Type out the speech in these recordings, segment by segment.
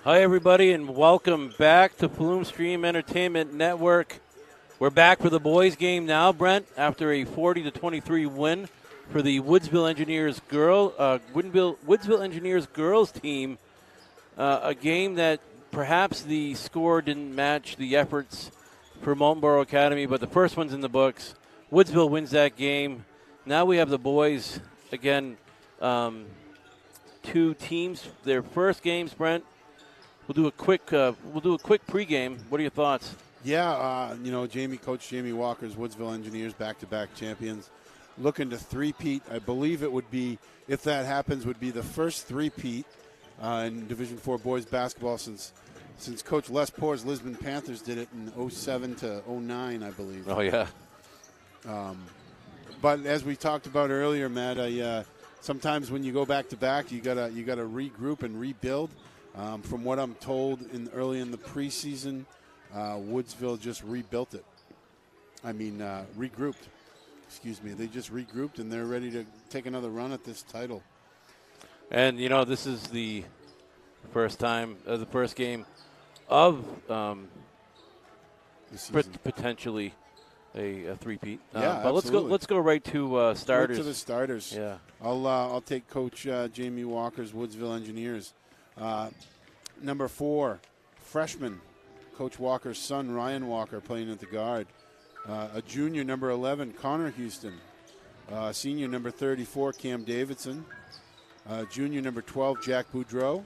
Hi, everybody, and welcome back to Plume Stream Entertainment Network. We're back for the boys' game now, Brent, after a 40-23 win for the Woodsville Engineers Woodsville Engineers girls team. A game that perhaps the score didn't match the efforts for Moultonborough Academy, but the first one's in the books. Woodsville wins that game. Now we have the boys again. Two teams, their first games, Brent. We'll do a quick pregame. What are your thoughts? Yeah, Coach Jamie Walker's Woodsville Engineers back-to-back champions, looking to three-peat. I believe it would be, if that happens, would be the first three-peat in Division IV boys basketball since Coach Les Poor's Lisbon Panthers did it in 07 to 09, I believe. Oh yeah. But as we talked about earlier, Matt, sometimes when you go back-to-back, you gotta regroup and rebuild. From what I'm told, early in the preseason, Woodsville just rebuilt it. Regrouped. Excuse me. They just regrouped, and they're ready to take another run at this title. And, this is the first time, the first game of potentially a three-peat. Yeah, but absolutely. let's go right to starters. Right to the starters. Yeah. I'll take Coach Jamie Walker's Woodsville Engineers. Number 4, freshman, Coach Walker's son, Ryan Walker, playing at the guard. A junior, number 11, Connor Houston. Senior, number 34, Cam Davidson. Junior, number 12, Jack Boudreau.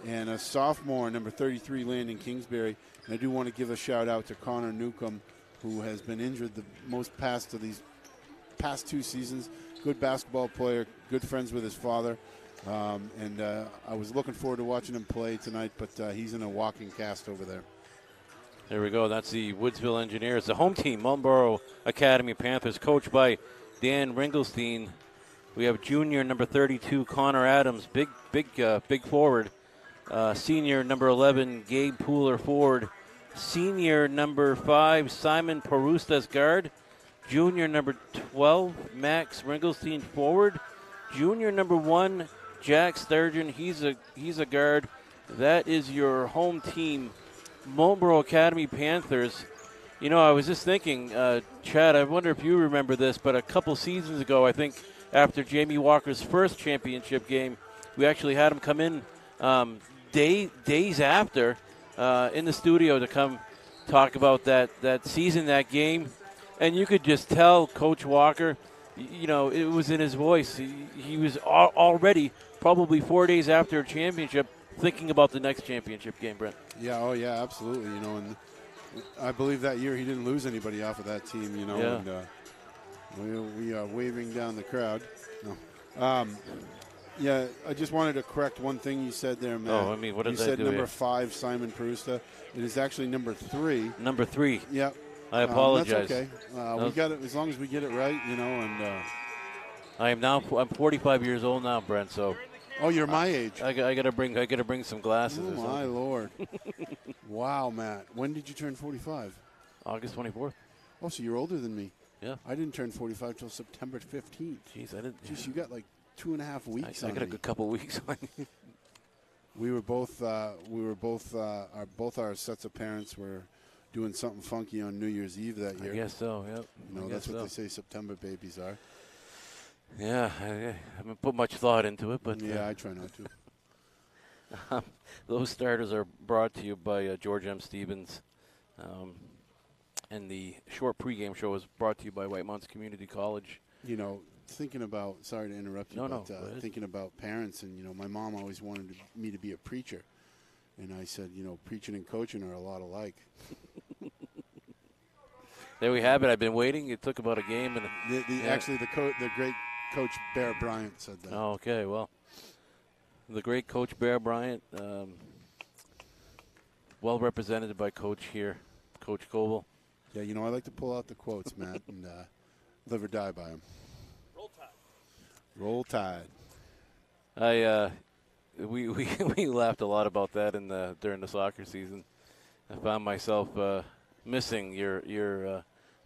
And a sophomore, number 33, Landon Kingsbury. And I do want to give a shout-out to Connor Newcomb, who has been injured the most of these past 2 seasons. Good basketball player, good friends with his father. I was looking forward to watching him play tonight, but he's in a walking cast over there. There we go. That's the Woodsville Engineers. The home team, Moultonborough Academy Panthers, coached by Dan Ringelstein. We have junior number 32, Connor Adams, big forward. Senior number 11, Gabe Pooler forward. Senior number 5, Simon Parustas guard. Junior number 12, Max Ringelstein forward. Junior number 1, Jack Sturgeon. He's a guard. That is your home team, Moultonborough Academy Panthers. I was just thinking, Chad, I wonder if you remember this, but a couple seasons ago, I think after Jamie Walker's first championship game, we actually had him come in days after in the studio to come talk about that season, that game. And you could just tell Coach Walker, it was in his voice. He was already probably 4 days after a championship thinking about the next championship game, Brent. Yeah, oh yeah, absolutely. And I believe that year he didn't lose anybody off of that team, Yeah. And we are waving down the crowd. No. Yeah, I just wanted to correct one thing you said there, Matt. Oh, what did I do? You said number 5, Simon Perusta. It is actually number 3. Number 3. Yeah. I apologize. That's okay. We got it as long as we get it right, and. I'm 45 years old now, Brent. So. Oh, you're my age. I gotta bring some glasses. Oh my Lord! Wow, Matt. When did you turn 45? August 24th. Oh, so you're older than me. Yeah. I didn't turn 45 till September 15th. Jeez, I didn't. Jeez, you got like 2.5 weeks. I got a good couple weeks on. We were both. Both our sets of parents were doing something funky on New Year's Eve that year. I guess so. Yep. That's what they say September babies are. Yeah, I haven't put much thought into it, but yeah, I try not to. Those starters are brought to you by George M. Stevens, and the short pregame show is brought to you by White Mountains Community College. Thinking about, sorry to interrupt you, thinking about parents, and my mom always wanted me to be a preacher, and I said, preaching and coaching are a lot alike. There we have it. I've been waiting. It took about a game, and actually the great Coach Bear Bryant said that. Oh, okay. Well, the great Coach Bear Bryant, well represented by Coach here, Coach Coble. Yeah, I like to pull out the quotes, Matt, and live or die by them. Roll Tide. Roll Tide. We laughed a lot about that during the soccer season. I found myself missing your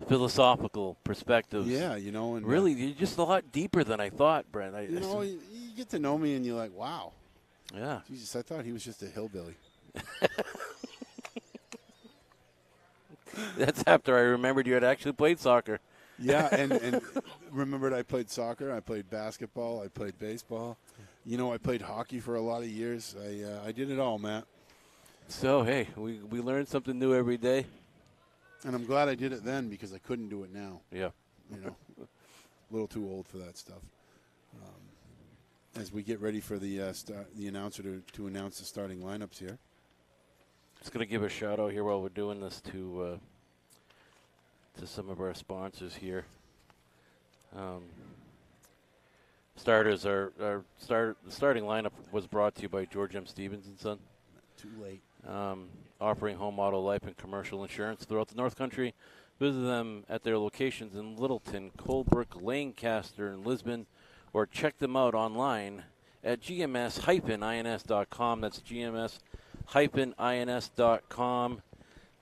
philosophical perspectives. Yeah, and really, you're just a lot deeper than I thought, Brent. You get to know me, and you're like, wow. Yeah. Jesus, I thought he was just a hillbilly. That's after I remembered you had actually played soccer. Yeah, and remembered I played soccer, I played basketball, I played baseball. You know, I played hockey for a lot of years. I did it all, Matt. So, hey, we learn something new every day. And I'm glad I did it then because I couldn't do it now. Yeah. You know, a little too old for that stuff. As we get ready for the announcer to announce the starting lineups here. Just going to give a shout out here while we're doing this to some of our sponsors here. Starters, the starting lineup was brought to you by George M. Stevens and Son. Too late. Offering home, auto, life, and commercial insurance throughout the North Country. Visit them at their locations in Littleton, Colebrook, Lancaster, and Lisbon, or check them out online at gms-ins.com. That's gms-ins.com.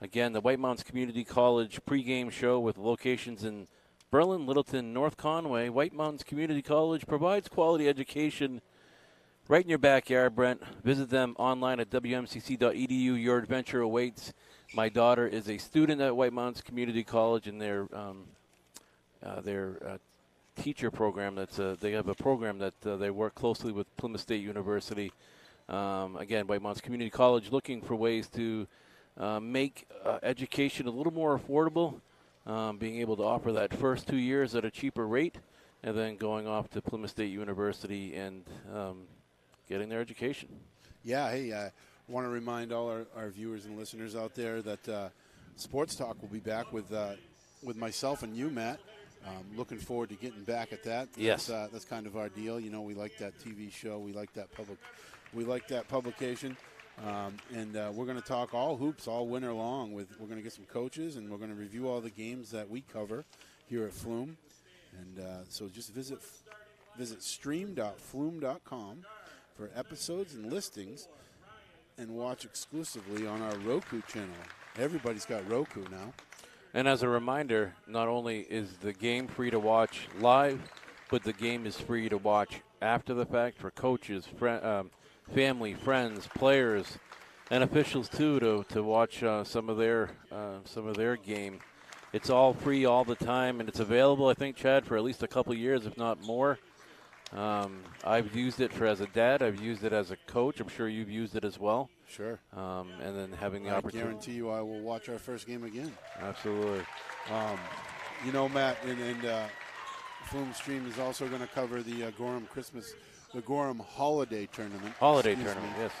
Again, the White Mountains Community College pregame show with locations in Berlin, Littleton, North Conway. White Mountains Community College provides quality education right in your backyard, Brent. Visit them online at wmcc.edu. Your adventure awaits. My daughter is a student at White Mountains Community College, and their teacher program. They have a program that they work closely with Plymouth State University. Again, White Mountains Community College looking for ways to make education a little more affordable, being able to offer that first 2 years at a cheaper rate, and then going off to Plymouth State University and getting their education. Yeah, hey, I want to remind all our viewers and listeners out there that Sports Talk will be back with myself and you, Matt. Looking forward to getting back at that. Yes, that's kind of our deal. You know, we like that TV show. We like that publication. And we're going to talk all hoops all winter long. We're going to get some coaches, and we're going to review all the games that we cover here at Flume. And so just visit stream.flume.com for episodes and listings, and watch exclusively on our Roku channel. Everybody's got Roku now. And as a reminder, not only is the game free to watch live, but the game is free to watch after the fact for coaches, family, friends, players, and officials too to watch some of their game. It's all free all the time, and it's available, I think, Chad, for at least a couple years, if not more. I've used it as a dad. I've used it as a coach. I'm sure you've used it as well. Sure. And then having the opportunity. I guarantee you I will watch our first game again. Absolutely. You know, Matt, and Flume Stream is also going to cover the Gorham Holiday Tournament. Yes.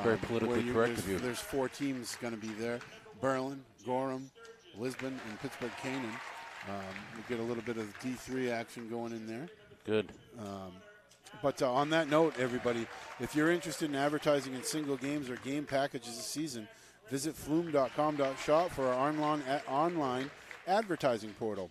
Very politically correct of you. There's 4 teams going to be there. Berlin, Gorham, Lisbon, and Pittsburgh Canaan. We'll get a little bit of D3 action going in there. Good. But on that note, everybody, if you're interested in advertising in single games or game packages this season, visit flume.com.shop for our online advertising portal.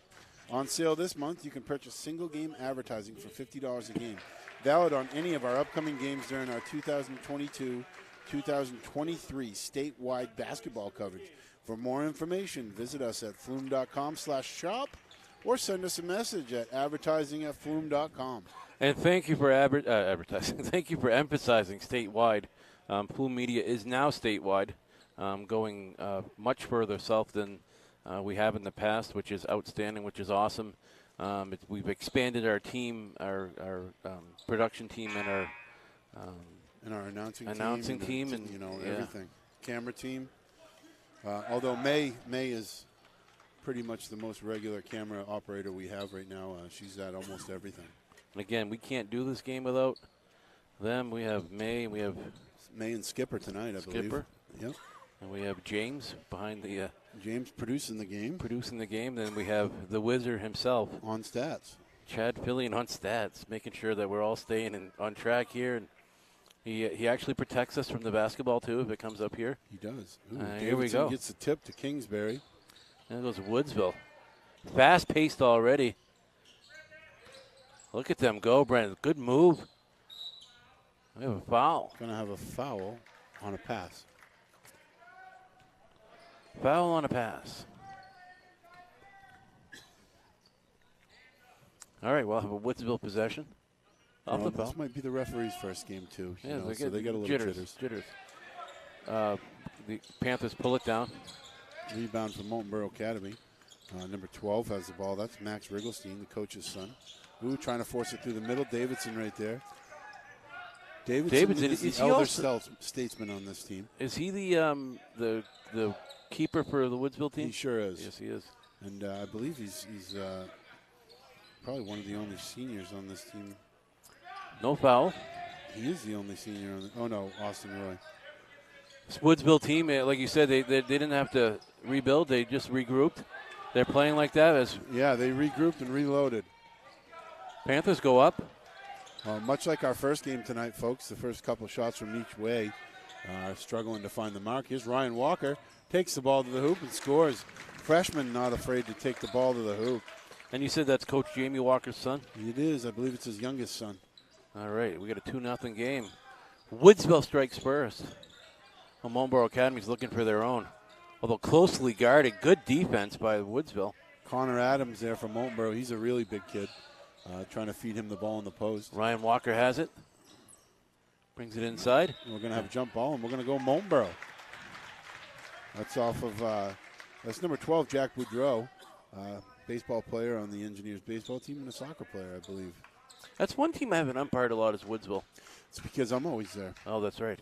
On sale this month, you can purchase single game advertising for $50 a game. Valid on any of our upcoming games during our 2022-2023 statewide basketball coverage. For more information, visit us at flume.com/shop or send us a message at advertising@flume.com. And thank you for advertising. Thank you for emphasizing statewide. Flume Media is now statewide, going much further south than we have in the past, which is outstanding, which is awesome. We've expanded our team, our production team, and our announcing team, and everything. Camera team. Although May is pretty much the most regular camera operator we have right now. She's at almost everything. And again, we can't do this game without them. We have May. We have May and Skipper tonight, I believe. Skipper. Yep. And we have James behind the. James producing the game. Then we have the Wizard himself on stats. Chad Fillion on stats, making sure that we're all staying on track here. And he actually protects us from the basketball too if it comes up here. He does. Here we go. Gets the tip to Kingsbury. There goes Woodsville. Fast-paced already. Look at them go, Brent. Good move. We have a foul. Going to have a foul on a pass. Foul on a pass. All right, we'll have a Woodsville possession. This might be the referee's first game, too. Yeah, so they got a little jitters. The Panthers pull it down. Rebound from Moultonborough Academy. Number 12 has the ball. That's Max Rigglestein, the coach's son. Ooh, trying to force it through the middle. Davidson right there. Davidson is the elder statesman on this team. Is he the keeper for the Woodsville team? He sure is. Yes, he is. And I believe he's probably one of the only seniors on this team. No foul. He is the only senior on the. Oh no, Austin Roy. This Woodsville team, like you said, they didn't have to rebuild. They just regrouped. They're playing like that. Yeah, they regrouped and reloaded. Panthers go up. Much like our first game tonight, folks, the first couple shots from each way struggling to find the mark. Here's Ryan Walker, takes the ball to the hoop and scores. Freshman not afraid to take the ball to the hoop. And you said that's Coach Jamie Walker's son? It is. I believe it's his youngest son. All right, we got a 2-0 game. Woodsville strikes first. Moultonborough Academy's looking for their own. Although closely guarded, good defense by Woodsville. Connor Adams there from Moultonborough. He's a really big kid. Trying to feed him the ball in the post. Ryan Walker has it. Brings it inside. And we're going to have a jump ball, and we're going to go Moultonborough. That's off of, that's number 12, Jack Boudreau. Baseball player on the Engineers baseball team and a soccer player, I believe. That's one team I haven't umpired a lot is Woodsville. It's because I'm always there. Oh, that's right.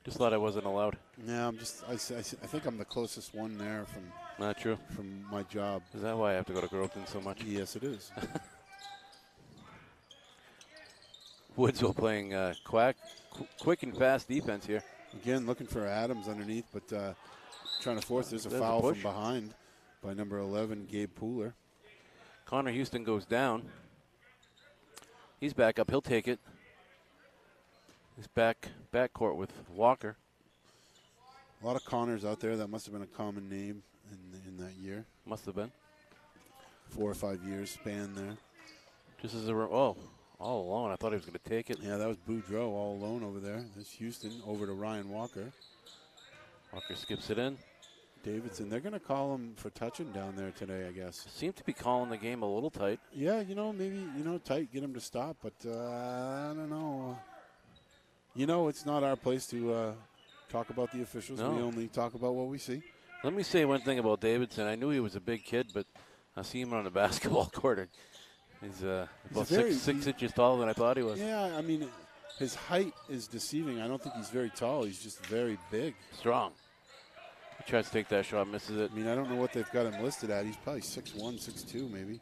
Just thought I wasn't allowed. Yeah, I think I'm the closest one there from. Not true. From my job. Is that why I have to go to Groveton so much? Yes, it is. Woodsville playing quick and fast defense here. Again, looking for Adams underneath, but trying to force. There's a foul from behind by number 11, Gabe Pooler. Connor Houston goes down. He's back up. He'll take it. He's back court with Walker. A lot of Connors out there. That must have been a common name in that year. Must have been. 4 or 5 years span there. Just as all alone. I thought he was going to take it. Yeah, that was Boudreau all alone over there. This Houston over to Ryan Walker. Walker skips it in. Davidson. They're going to call him for touching down there today, I guess. Seem to be calling the game a little tight. Yeah, maybe, tight, get him to stop, but I don't know. It's not our place to talk about the officials. No. We only talk about what we see. Let me say one thing about Davidson. I knew he was a big kid, but I see him on the basketball court. He's about 6 inches taller than I thought he was. Yeah, I mean, his height is deceiving. I don't think he's very tall. He's just very big. Strong. He tries to take that shot, misses it. I mean, I don't know what they've got him listed at. He's probably 6'1", 6'2", maybe.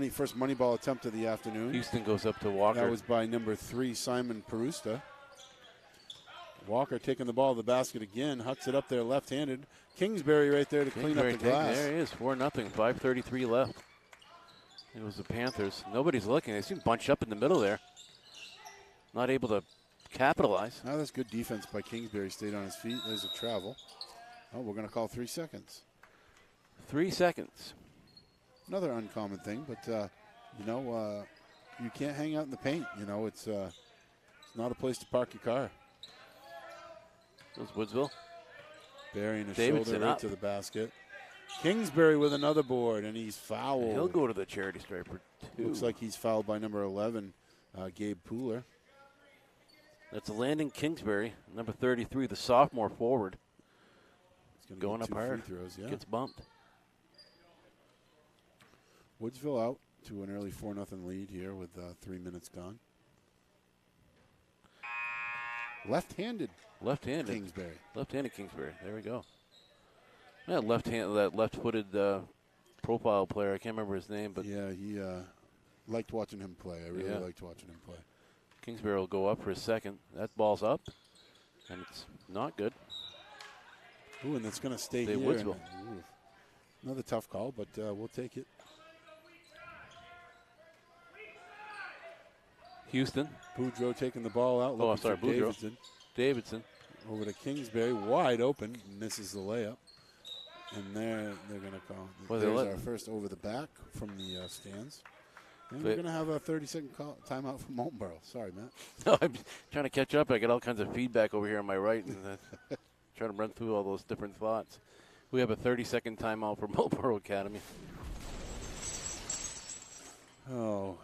First money ball attempt of the afternoon. Houston goes up to Walker. That was by number 3, Simon Perusta. Walker taking the ball to the basket again. Hucks it up there left-handed. Kingsbury right there to clean up the glass. There he is, 4-0, 5:33 left. It was the Panthers. Nobody's looking. They seem bunched up in the middle there. Not able to capitalize. Now that's good defense by Kingsbury. Stayed on his feet. There's a travel. Oh, we're going to call 3 seconds. 3 seconds. Another uncommon thing, but, you can't hang out in the paint. It's not a place to park your car. Goes Woodsville. Burying his shoulder right to the basket. Kingsbury with another board, and he's fouled. And he'll go to the charity stripe for 2. Looks like he's fouled by number 11, Gabe Pooler. That's Landon Kingsbury, number 33, the sophomore forward. He's going up hard. Free throws, yeah. Gets bumped. Woodsville out to an early 4-0 lead here with 3 minutes gone. Left-handed Kingsbury. Left-handed Kingsbury. There we go. Yeah, that left-footed profile player. I can't remember his name, but yeah, he liked watching him play. I really liked watching him play. Kingsbury will go up for a second. That ball's up, and it's not good. Ooh, and it's going to stay here. Woodsville. Another tough call, but we'll take it. Houston. Boudreau taking the ball out. Oh, I'm sorry, Boudreau. Davidson. Over to Kingsbury, wide open, misses the layup. And they're going to call. There's our first over the back from the stands. And we're going to have a 30-second timeout from Moultonborough. Sorry, Matt. No, I'm trying to catch up. I get all kinds of feedback over here on my right, and trying to run through all those different thoughts. We have a 30-second timeout for Moultonborough Academy. Oh,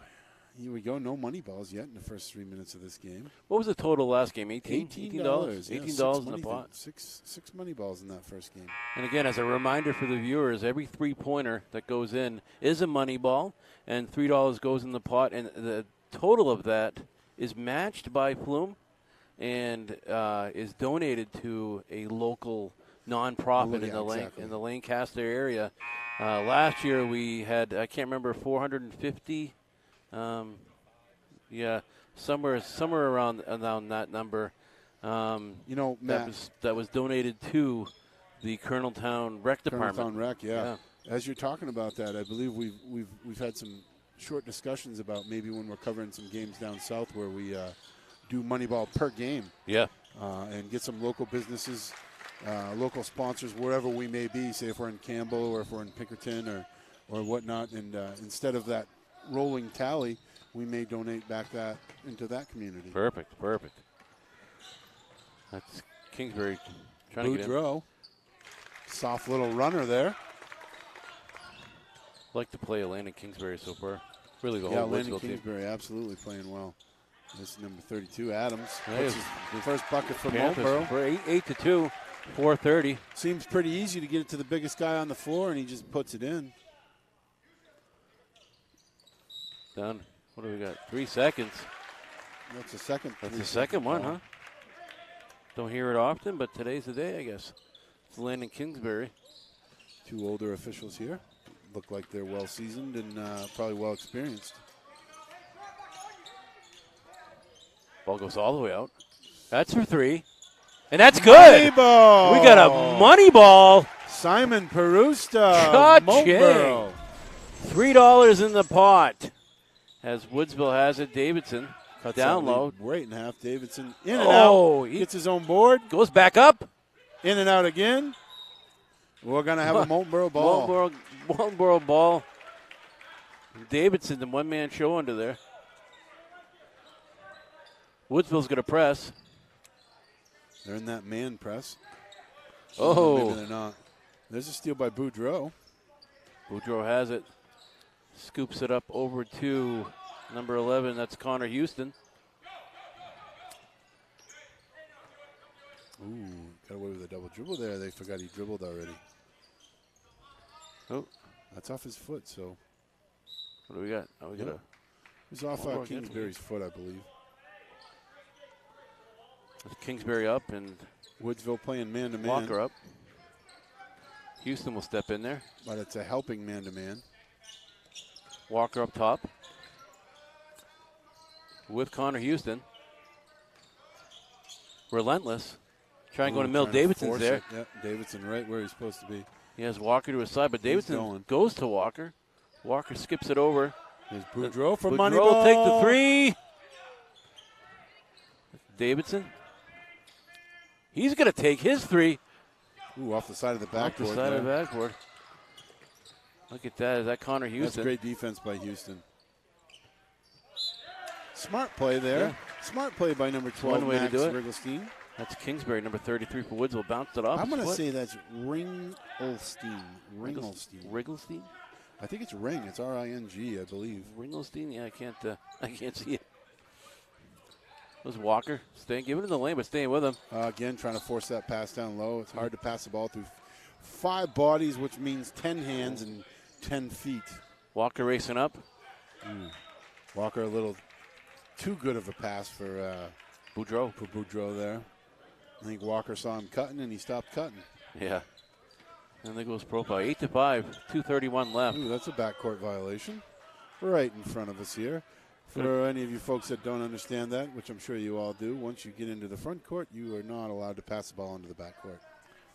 Here we go. No money balls yet in the first 3 minutes of this game. What was the total last game? $18? $18. Yeah, $18 in the pot. Six money balls in that first game. And again, as a reminder for the viewers, every 3-pointer that goes in is a money ball, and $3 goes in the pot. And the total of that is matched by Plume and is donated to a local nonprofit in the Lancaster area. Last year we had, I can't remember, 450. Somewhere around that number. Matt, that was donated to the Coloneltown Rec Department. Coloneltown Rec, yeah. As you're talking about that, I believe we've had some short discussions about maybe when we're covering some games down south where we do Moneyball per game. Yeah. And get some local businesses, local sponsors, wherever we may be, say if we're in Campbell or if we're in Pinkerton or whatnot. And instead of that rolling tally, we may donate back that into that community. Perfect. That's Kingsbury trying to get in. Boudreau. Soft little runner there. Like to play Landon Kingsbury so far. Really the whole Landon Woodsville team. Kingsbury absolutely playing well. This is number 32, Adams. That's the first bucket for Panthers Marlboro. For 8-2, 4:30. Seems pretty easy to get it to the biggest guy on the floor, and he just puts it in. Done. What do we got? 3 seconds. That's the second. That's the second one, huh? Don't hear it often, but today's the day, I guess. It's Landon Kingsbury. Two older officials here. Look like they're well seasoned and probably well experienced. Ball goes all the way out. That's for 3. And that's good. Money ball. We got a money ball. Simon Perusta. Ka-ching. $3 in the pot. As Woodsville has it, Davidson. Cuts down low. Right in half. Davidson in and out. He gets his own board. Goes back up. In and out again. We're going to have a Moultonboro ball. Moultonboro ball. Davidson, the one-man show under there. Woodsville's going to press. They're in that man press. Oh. Maybe they're not. There's a steal by Boudreau. Boudreau has it. Scoops it up over to number 11. That's Connor Houston. Ooh, got away with a double dribble there. They forgot he dribbled already. Oh. That's off his foot, so. What do we got? Oh, we got a. It was off Kingsbury's foot, I believe. Kingsbury up and Woodsville playing man-to-man. Walker up. Houston will step in there. But it's a helping man-to-man. Walker up top with Connor Houston. Relentless. Trying to go to middle. Davidson's there. Yep, Davidson right where he's supposed to be. He has Walker to his side, but Davidson goes to Walker. Walker skips it over. There's Boudreau for Boudreau money will ball. take the 3. Davidson. He's going to take his 3. Ooh, off the side of the backboard. Off the side of the backboard. Look at that. Is that Connor Houston? That's great defense by Houston. Smart play there. Yeah. Smart play by number 12, one way Max to do it. Rigglestein. That's Kingsbury, number 33 for Woodsville. Bounced it off. I'm going to say that's Ringlestein. Ringlestein? I think it's Ring. It's R-I-N-G, I believe. Ringlestein? Yeah, I can't see it. It was Walker staying, giving it in the lane, but staying with him. Again, trying to force that pass down low. It's hard to pass the ball through 5 bodies, which means 10 hands and 10 feet. Walker racing up. Walker a little too good of a pass for Boudreau there. I think Walker saw him cutting, and he stopped cutting. Yeah. And there goes profile. 8-5, 2:31 left. Ooh, that's a backcourt violation. Right in front of us here. For any of you folks that don't understand that, which I'm sure you all do, once you get into the front court, you are not allowed to pass the ball into the backcourt.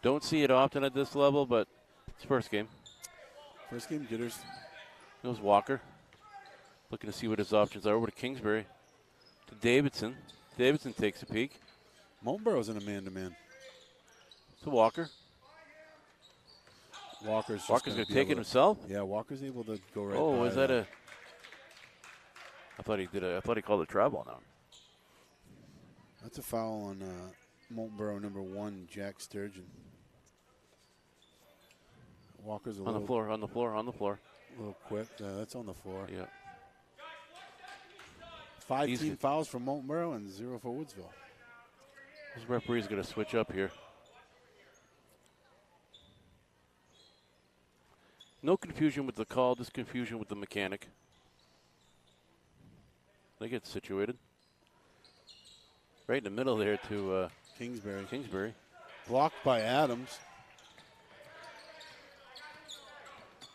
Don't see it often at this level, but it's first game. First game jitters. Goes Walker. Looking to see what his options are. Over to Kingsbury. To Davidson. Davidson takes a peek. Moultonboro's in a man-to-man. To Walker. Walker's going to take it himself? Yeah, Walker's able to go right Oh, by is that a... I thought he called a travel now. That's a foul on Moultonboro number 1, Jack Sturgeon. Walker's on the floor. A little quick. That's on the floor. Yeah. 5 team fouls for Moultonborough and 0 for Woodsville. This referee's going to switch up here. No confusion with the call, just confusion with the mechanic. They get situated. Right in the middle there to Kingsbury. Blocked by Adams.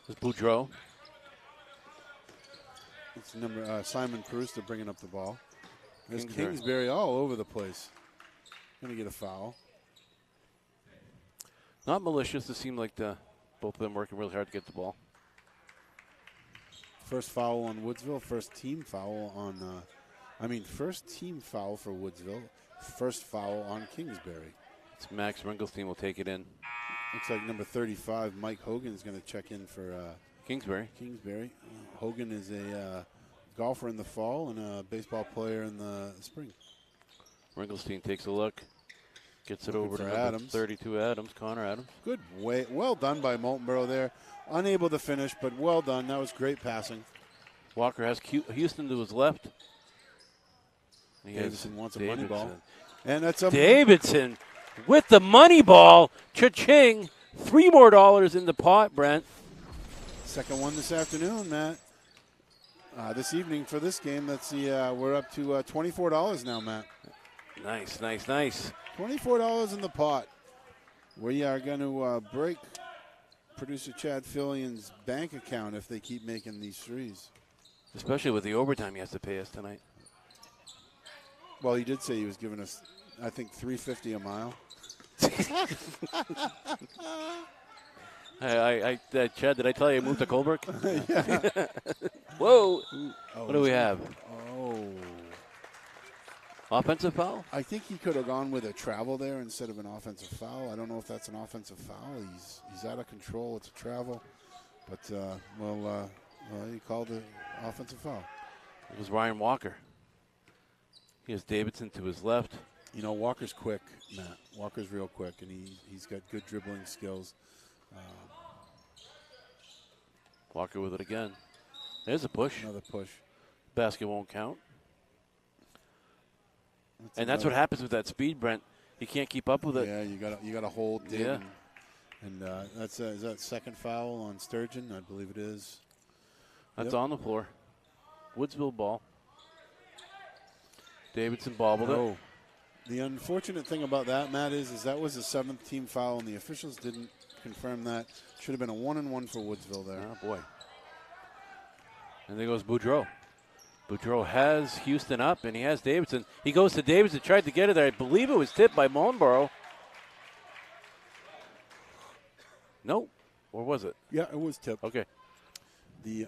This is Boudreau. It's number Simon Perusta bringing up the ball. There's Kingsbury all over the place. Going to get a foul. Not malicious. It seemed like both of them working really hard to get the ball. First foul on Woodsville. First team foul for Woodsville. First foul on Kingsbury. It's Max Ringelstein will take it in. Looks like number 35, Mike Hogan, is going to check in for Kingsbury. Hogan is a golfer in the fall and a baseball player in the spring. Ringelstein takes a look. Gets it over to Adams. 32 Adams, Connor Adams. Good way. Well done by Moultonborough there. Unable to finish, but well done. That was great passing. Walker has Houston to his left. Davidson wants a money ball. And that's a Davidson with the money ball. Cha-ching. $3 more in the pot, Brent. Second one this afternoon, Matt. This evening for this game, let's see, we're up to $24 now, Matt. Nice. $24 in the pot. We are going to break producer Chad Fillion's bank account if they keep making these threes. Especially with the overtime he has to pay us tonight. Well, he did say he was giving us, I think, $3.50 a mile. Chad, did I tell you I moved to Colbrook? Yeah. Whoa. What do we have? Oh. Offensive foul? I think he could have gone with a travel there instead of an offensive foul. I don't know if that's an offensive foul. He's out of control. It's a travel. But, he called it offensive foul. It was Ryan Walker. He has Davidson to his left. You know, Walker's quick, Matt. Walker's real quick, and he's got good dribbling skills. Walker with it again. There's a push. Another push. Basket won't count. That's what happens with that speed, Brent. You can't keep up with it. Yeah, you got to hold. Yeah. And is that second foul on Sturgeon? I believe it is. That's on the floor. Woodsville ball. Davidson bobbled it. The unfortunate thing about that, Matt, is that was a 7th team foul, and the officials didn't confirm that. Should have been a 1-and-1 for Woodsville there. Oh, boy. And there goes Boudreau. Boudreau has Houston up, and he has Davidson. He goes to Davidson, tried to get it there. I believe it was tipped by Moultonborough. No, or was it? Yeah, it was tipped. Okay. The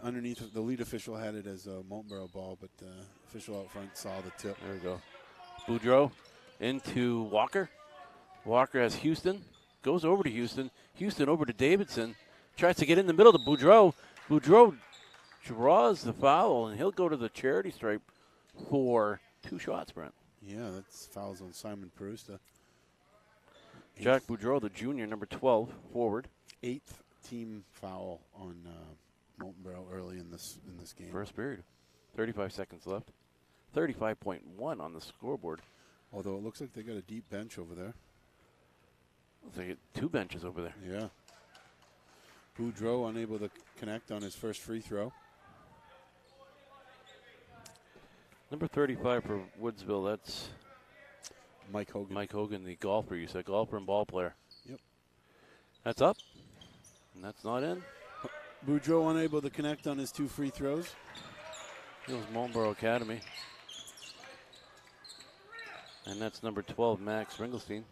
lead official had it as a Moultonborough ball, but the official out front saw the tip. There we go. Boudreau into Walker. Walker has Houston. Goes over to Houston. Houston over to Davidson. Tries to get in the middle to Boudreau. Boudreau draws the foul, and he'll go to the charity stripe for 2 shots, Brent. Yeah, that's fouls on Simon Perusta. Jack Boudreau, the junior, number 12, forward. 8th team foul on Moultonborough early in this game. First period. 35 seconds left. 35.1 on the scoreboard. Although it looks like they got a deep bench over there. They get 2 benches over there. Yeah. Boudreau unable to connect on his first free throw. Number 35 for Woodsville, that's Mike Hogan. Mike Hogan, the golfer. You said golfer and ball player. Yep. That's up, and that's not in. Boudreau unable to connect on his 2 free throws. It was Moultonborough Academy. And that's number 12, Max Ringelstein.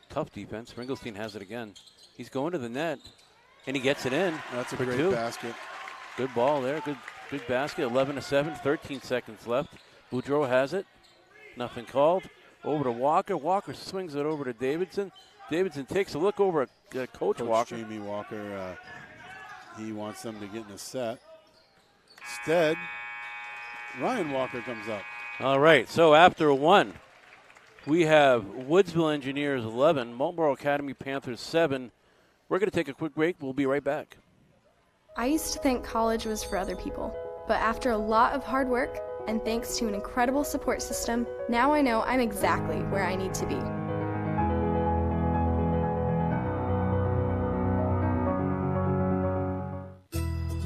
Tough defense. Ringelstein has it again. He's going to the net, and he gets it in. That's a for great 2. basket. Good ball there. Good basket. 11-7, 13 seconds left. Boudreau has it. Nothing called. Over to Walker. Walker swings it over to Davidson. Davidson takes a look over at Coach Walker. Jamie Walker, he wants them to get in a set. Instead, Ryan Walker comes up. All right, so after 1, we have Woodsville Engineers 11, Moultonborough Academy Panthers 7. We're going to take a quick break. We'll be right back. I used to think college was for other people. But after a lot of hard work, and thanks to an incredible support system, now I know I'm exactly where I need to be.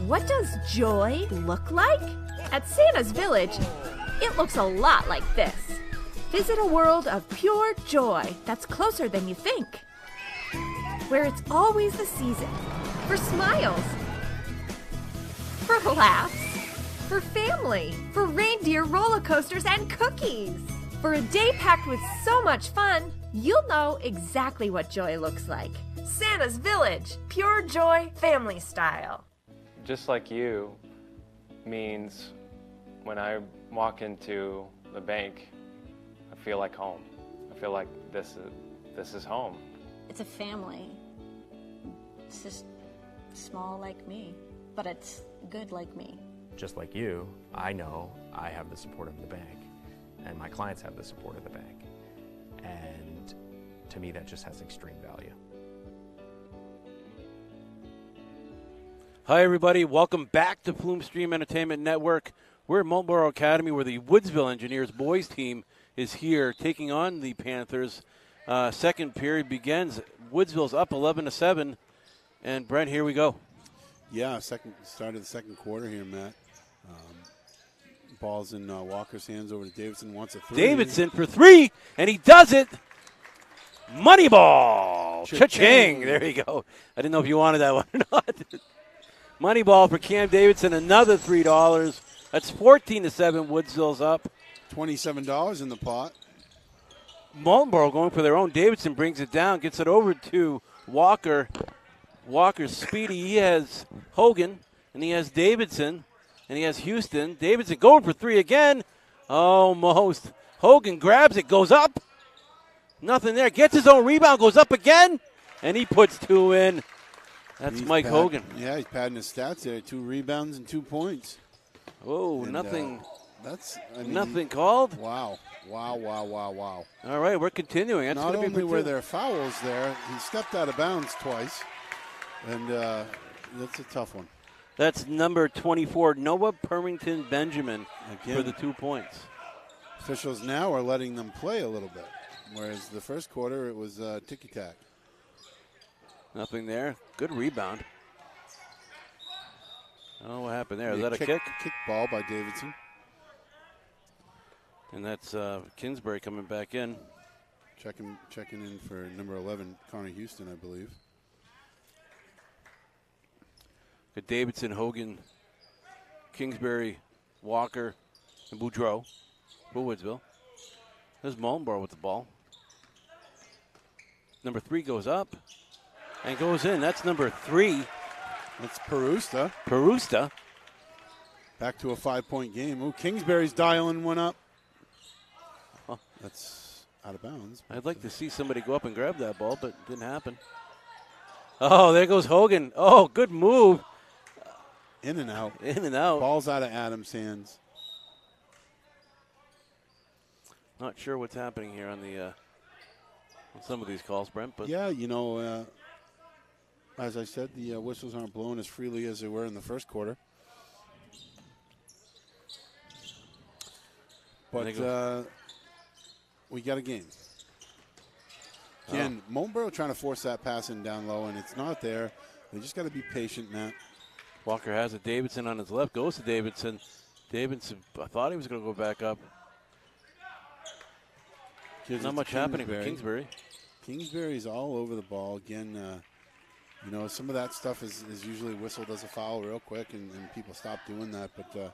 What does joy look like? At Santa's Village, it looks a lot like this. Visit a world of pure joy that's closer than you think, where it's always the season for smiles, for laughs, for family, for reindeer roller coasters and cookies. For a day packed with so much fun, you'll know exactly what joy looks like. Santa's Village, pure joy, family style. Just like you means when I walk into the bank, I feel like home. I feel like this is home. It's a family. It's just small like me, but it's good like me. Just like you, I know I have the support of the bank, and my clients have the support of the bank. And to me, that just has extreme value. Hi, everybody. Welcome back to Plume Stream Entertainment Network. We're at Marlboro Academy, where the Woodsville Engineers boys team is here taking on the Panthers. Second period begins. Woodsville's up 11-7. And, Brent, here we go. Yeah, start of the second quarter here, Matt. Ball's in Walker's hands over to Davidson. Wants a three. Davidson for three, and he does it. Money ball. Cha-ching. There you go. I didn't know if you wanted that one or not. Money ball for Cam Davidson, another $3. That's 14-7. Woodsville's up. $27 in the pot. Marlboro going for their own. Davidson brings it down, gets it over to Walker. Walker's speedy. He has Hogan, and he has Davidson, and he has Houston. Davidson going for three again. Almost. Hogan grabs it, goes up. Nothing there. Gets his own rebound, goes up again, and he puts two in. That's Mike Hogan. Yeah, he's padding his stats there. 2 rebounds and 2 points. Oh, And, nothing. Nothing called. Wow. All right, we're continuing. That's Not gonna only be were there fouls there, he stepped out of bounds twice, and that's a tough one. That's number 24, Noah Permington Benjamin, Again, for the 2 points. Officials now are letting them play a little bit, whereas the first quarter it was ticky-tack. Nothing there. Good rebound. I don't know what happened there. Is that a kick? Kick ball by Davidson. And that's Kingsbury coming back in. Checking in for number 11, Connor Houston, I believe. Got Davidson, Hogan, Kingsbury, Walker, and Boudreau for Woodsville. There's Marlboro with the ball. Number 3 goes up and goes in. That's number 3. That's Perusta. Perusta. Back to a 5-point game. Ooh, Kingsbury's dialing one up. That's out of bounds. I'd like to see somebody go up and grab that ball, but it didn't happen. Oh, there goes Hogan. Oh, good move. In and out. In and out. Ball's out of Adams' hands. Not sure what's happening here on the on some of these calls, Brent. But yeah, as I said, the whistles aren't blowing as freely as they were in the first quarter. But we got a game. Again, Marlboro trying to force that pass in down low, and it's not there. They just got to be patient, Matt. Walker has it. Davidson on his left. Goes to Davidson. Davidson, I thought he was going to go back up. Not much happening for Kingsbury. Kingsbury's all over the ball. Again, some of that stuff is usually whistled as a foul real quick, and people stop doing that. But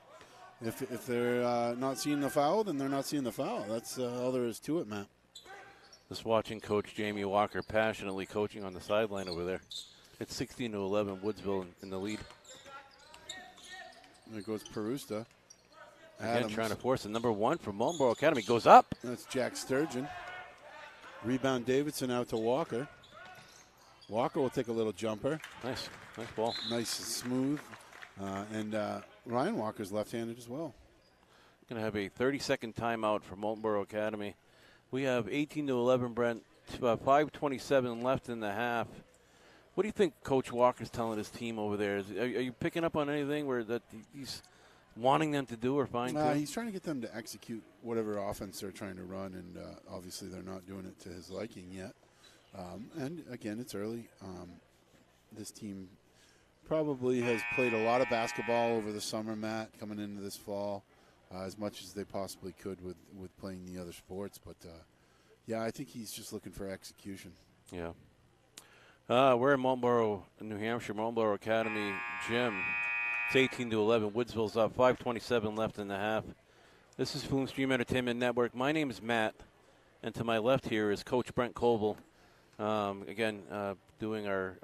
if they're not seeing the foul, then they're not seeing the foul. That's all there is to it, Matt. Just watching Coach Jamie Walker passionately coaching on the sideline over there. It's 16-11, Woodsville in the lead. There goes Perusta. Again, Adams. trying to force it. Number 1 from Marlboro Academy goes up. That's Jack Sturgeon. Rebound Davidson out to Walker. Walker will take a little jumper. Nice ball. Nice and smooth. And Ryan Walker's left-handed as well. Going to have a 30-second timeout for Marlboro Academy. We have 18-11, Brent. 5:27 left in the half. What do you think Coach Walker's telling his team over there? Are you picking up on anything where that he's wanting them to do are fine too? He's trying to get them to execute whatever offense they're trying to run, and obviously they're not doing it to his liking yet. And again, it's early. This team probably has played a lot of basketball over the summer, Matt, coming into this fall, as much as they possibly could with playing the other sports. But, yeah, I think he's just looking for execution. Yeah. We're in Marlborough, New Hampshire, Marlborough Academy Gym. It's 18-11. Woodsville's up. 5:27 left in the half. This is Flume Stream Entertainment Network. My name is Matt, and to my left here is Coach Brent Coble. Again, doing our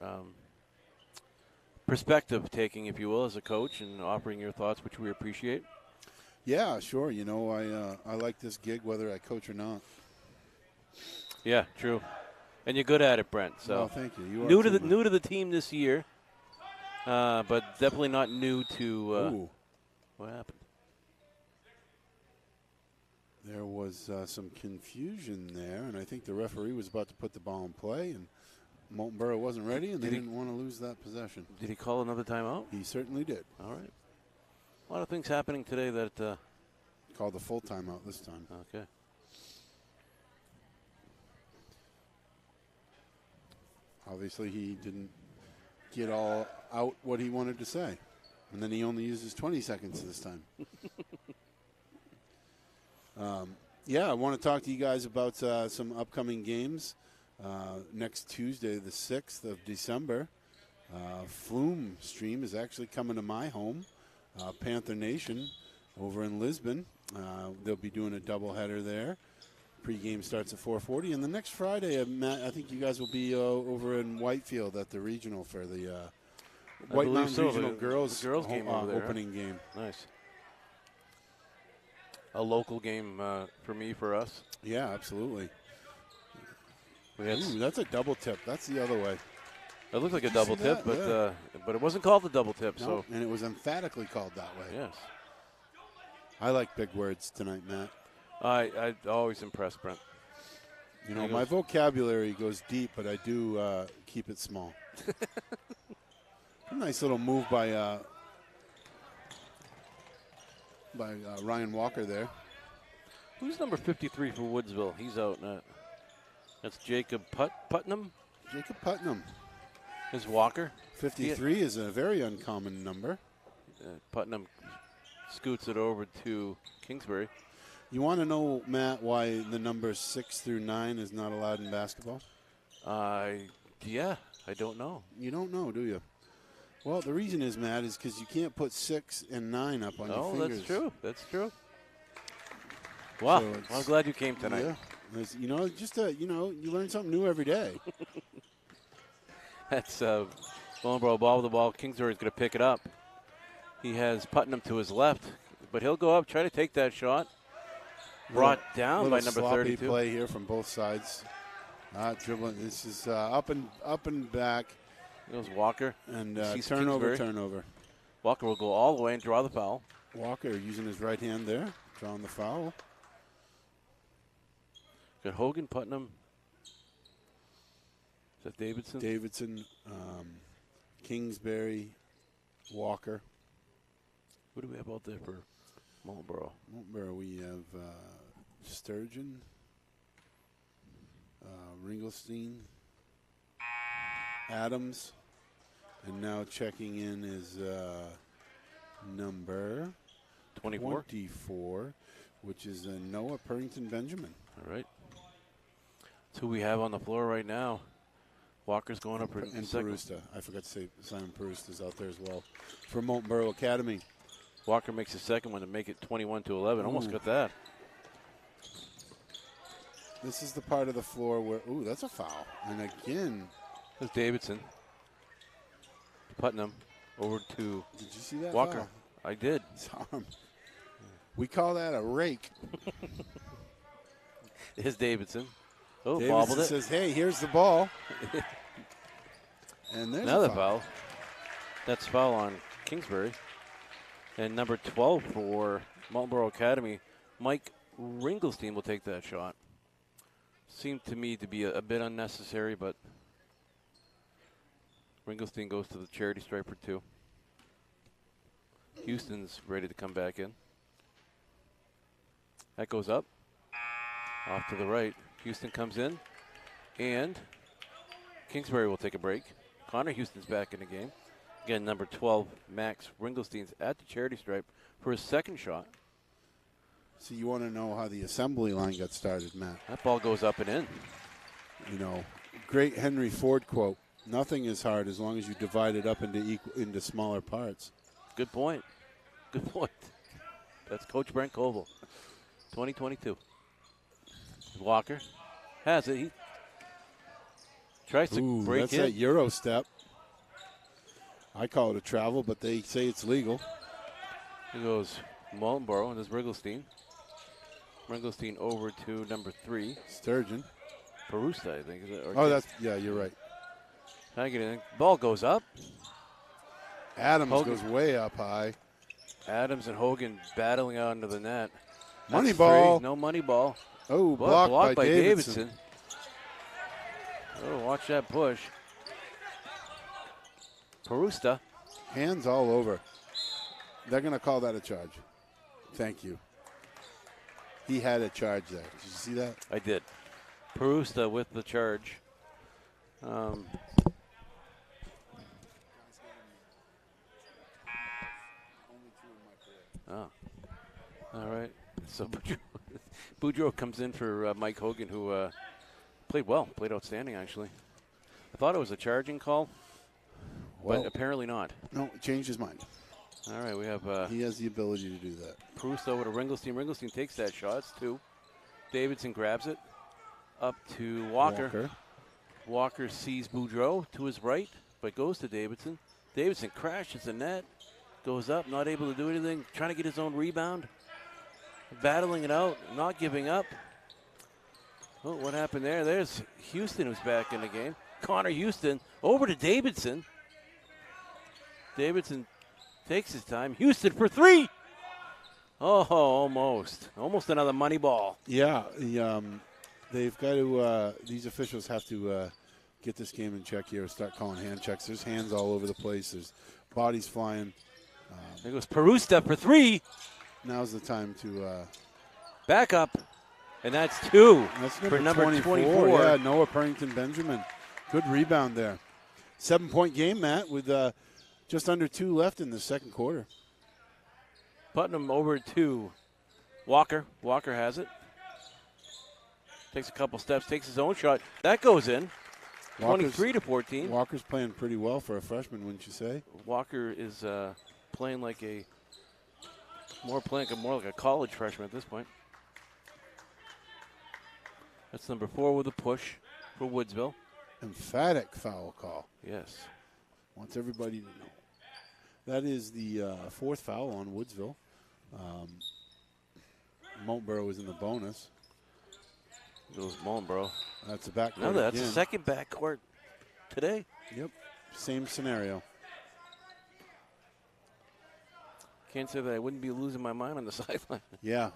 perspective taking, if you will, as a coach, and offering your thoughts, which we appreciate. Yeah, sure. You know, I like this gig whether I coach or not. Yeah, true. And you're good at it, Brent. So well, thank you. You are new too, to the team this year, but definitely not new to what happened. There was some confusion there, and I think the referee was about to put the ball in play, and Molten Borough wasn't ready, and they didn't want to lose that possession. Did he call another timeout? He certainly did. All right. A lot of things happening today that called the full timeout this time. Okay. Obviously, he didn't get all out what he wanted to say, and then he only uses 20 seconds this time. Yeah, I want to talk to you guys about some upcoming games. Next Tuesday, the 6th of December, Flume Stream is actually coming to my home, Panther Nation, over in Lisbon. They'll be doing a doubleheader there. Pre-game starts at 4:40, and the next Friday, Matt, I think you guys will be over in Whitefield at the regional for the White Mountain Regional Girls game over there, opening game. Nice. A local game for us. Yeah, absolutely. Ooh, that's a double tip. That's the other way. It looked like a double tip, but it wasn't called a double tip. No, so and it was emphatically called that way. Yes. I like big words tonight, Matt. I always impress Brent. You know, my vocabulary goes deep, but I do keep it small. A nice little move by Ryan Walker there. Who's number 53 for Woodsville? He's out. That's Jacob Putnam. Jacob Putnam. Is Walker. 53 is a very uncommon number. Putnam scoots it over to Kingsbury. You want to know, Matt, why the numbers 6 through 9 is not allowed in basketball? Yeah, I don't know. You don't know, do you? Well, the reason is, Matt, is because you can't put 6 and 9 up on your fingers. Oh, that's true. That's true. Wow, so I'm glad you came tonight. Yeah, you know, you learn something new every day. That's Bolingbroke ball with the ball. Kingsbury is going to pick it up. He has Putnam to his left, but he'll go up, try to take that shot. Brought down by number 32. Play here from both sides. Dribbling. This is up and back. Goes Walker. And turnover. Walker will go all the way and draw the foul. Walker using his right hand there, drawing the foul. Got Hogan, Putnam. Is that Davidson? Davidson, Kingsbury, Walker. What do we have out there for Marlborough? Marlborough, we have Sturgeon, Ringelstein, Adams, and now checking in is number 24, which is Noah Purrington Benjamin. All right. That's who we have on the floor right now. Walker's going up for second. Perusta. I forgot to say Simon Perusta is out there as well for Molten Borough Academy. Walker makes the second one to make it 21-11. Almost got that. This is the part of the floor where, that's a foul. And again. That's Davidson. Putnam over to Did you see that Walker. Foul? I did. Saw him. We call that a rake. Here's Davidson. Oh, Davidson bobbled it. Says, hey, here's the ball. And there's another a foul. That's foul on Kingsbury. And number 12 for Marlborough Academy, Mike Ringelstein will take that shot. Seemed to me to be a bit unnecessary, but Ringelstein goes to the charity stripe for 2. Houston's ready to come back in. That goes up. Off to the right. Houston comes in. And Kingsbury will take a break. Connor Houston's back in the game. Again, number 12, Max Ringelstein's at the charity stripe for his second shot. So you want to know how the assembly line got started, Matt. That ball goes up and in. You know, great Henry Ford quote, nothing is hard as long as you divide it up into smaller parts. Good point. Good point. That's Coach Brent Koval, 2022. Walker has it. He tries to break that's in. that Euro step. I call it a travel, but they say it's legal. Here goes Mullenborough and this Ringelstein. Ringelstein over to number 3. Sturgeon. Perusta, I think. Is it? Yeah, you're right. Can I get anything? Ball goes up. Adams Hogan goes way up high. Adams and Hogan battling out into the net. Money That's ball. 3. No money ball. Oh, Blocked blocked by Davidson. Oh, watch that push. Perusta. Hands all over. They're going to call that a charge. Thank you. He had a charge there. Did you see that? I did. Perusta with the charge. Oh. All right. So Boudreau comes in for Mike Hogan, who played well, played outstanding, actually. I thought it was a charging call, but apparently not. No, changed his mind. All right, we have he has the ability to do that. Proust over to Ringelstein. Ringelstein takes that shot. It's 2. Davidson grabs it. Up to Walker. Walker sees Boudreau to his right, but goes to Davidson. Davidson crashes the net. Goes up, not able to do anything. Trying to get his own rebound. Battling it out, not giving up. Oh, what happened there? There's Houston who's back in the game. Connor Houston over to Davidson. Davidson takes his time. Houston for 3. Oh, almost. Almost another money ball. Yeah, they've got to, these officials have to get this game in check here, start calling hand checks. There's hands all over the place. There's bodies flying. There goes Perusta for 3. Now's the time to back up. And that's 2 that's for number 24. Yeah, Noah Purrington Benjamin. Good rebound there. 7-point game, Matt, with just under 2 left in the second quarter. Putnam over to Walker. Walker has it. Takes a couple steps, takes his own shot. That goes in. 23-14. Walker's playing pretty well for a freshman, wouldn't you say? Walker is playing like more like a college freshman at this point. That's number 4 with a push for Woodsville. Emphatic foul call. Yes. Wants everybody to know. That is the 4th foul on Woodsville. Mullenborough is in the bonus. Goes Mullenborough. That's a backcourt. No, that's again. the second backcourt today. Yep. Same scenario. Can't say that I wouldn't be losing my mind on the sideline. Yeah,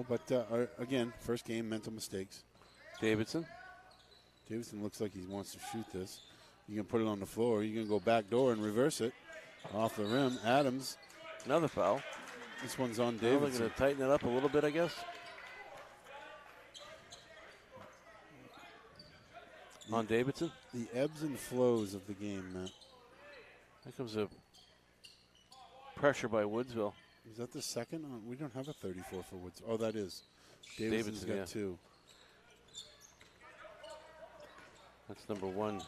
but again, first game, mental mistakes. Davidson looks like he wants to shoot this. You can put it on the floor. You can go back door and reverse it off the rim. Adams. Another foul. This one's on Now they're Davidson. going to tighten it up a little bit, I guess. On Davidson. The ebbs and flows of the game, Matt. Here comes a pressure by Woodsville. Is that the second? We don't have a 34 for Woods. Oh, that is. Davidson's got 2. That's number 1.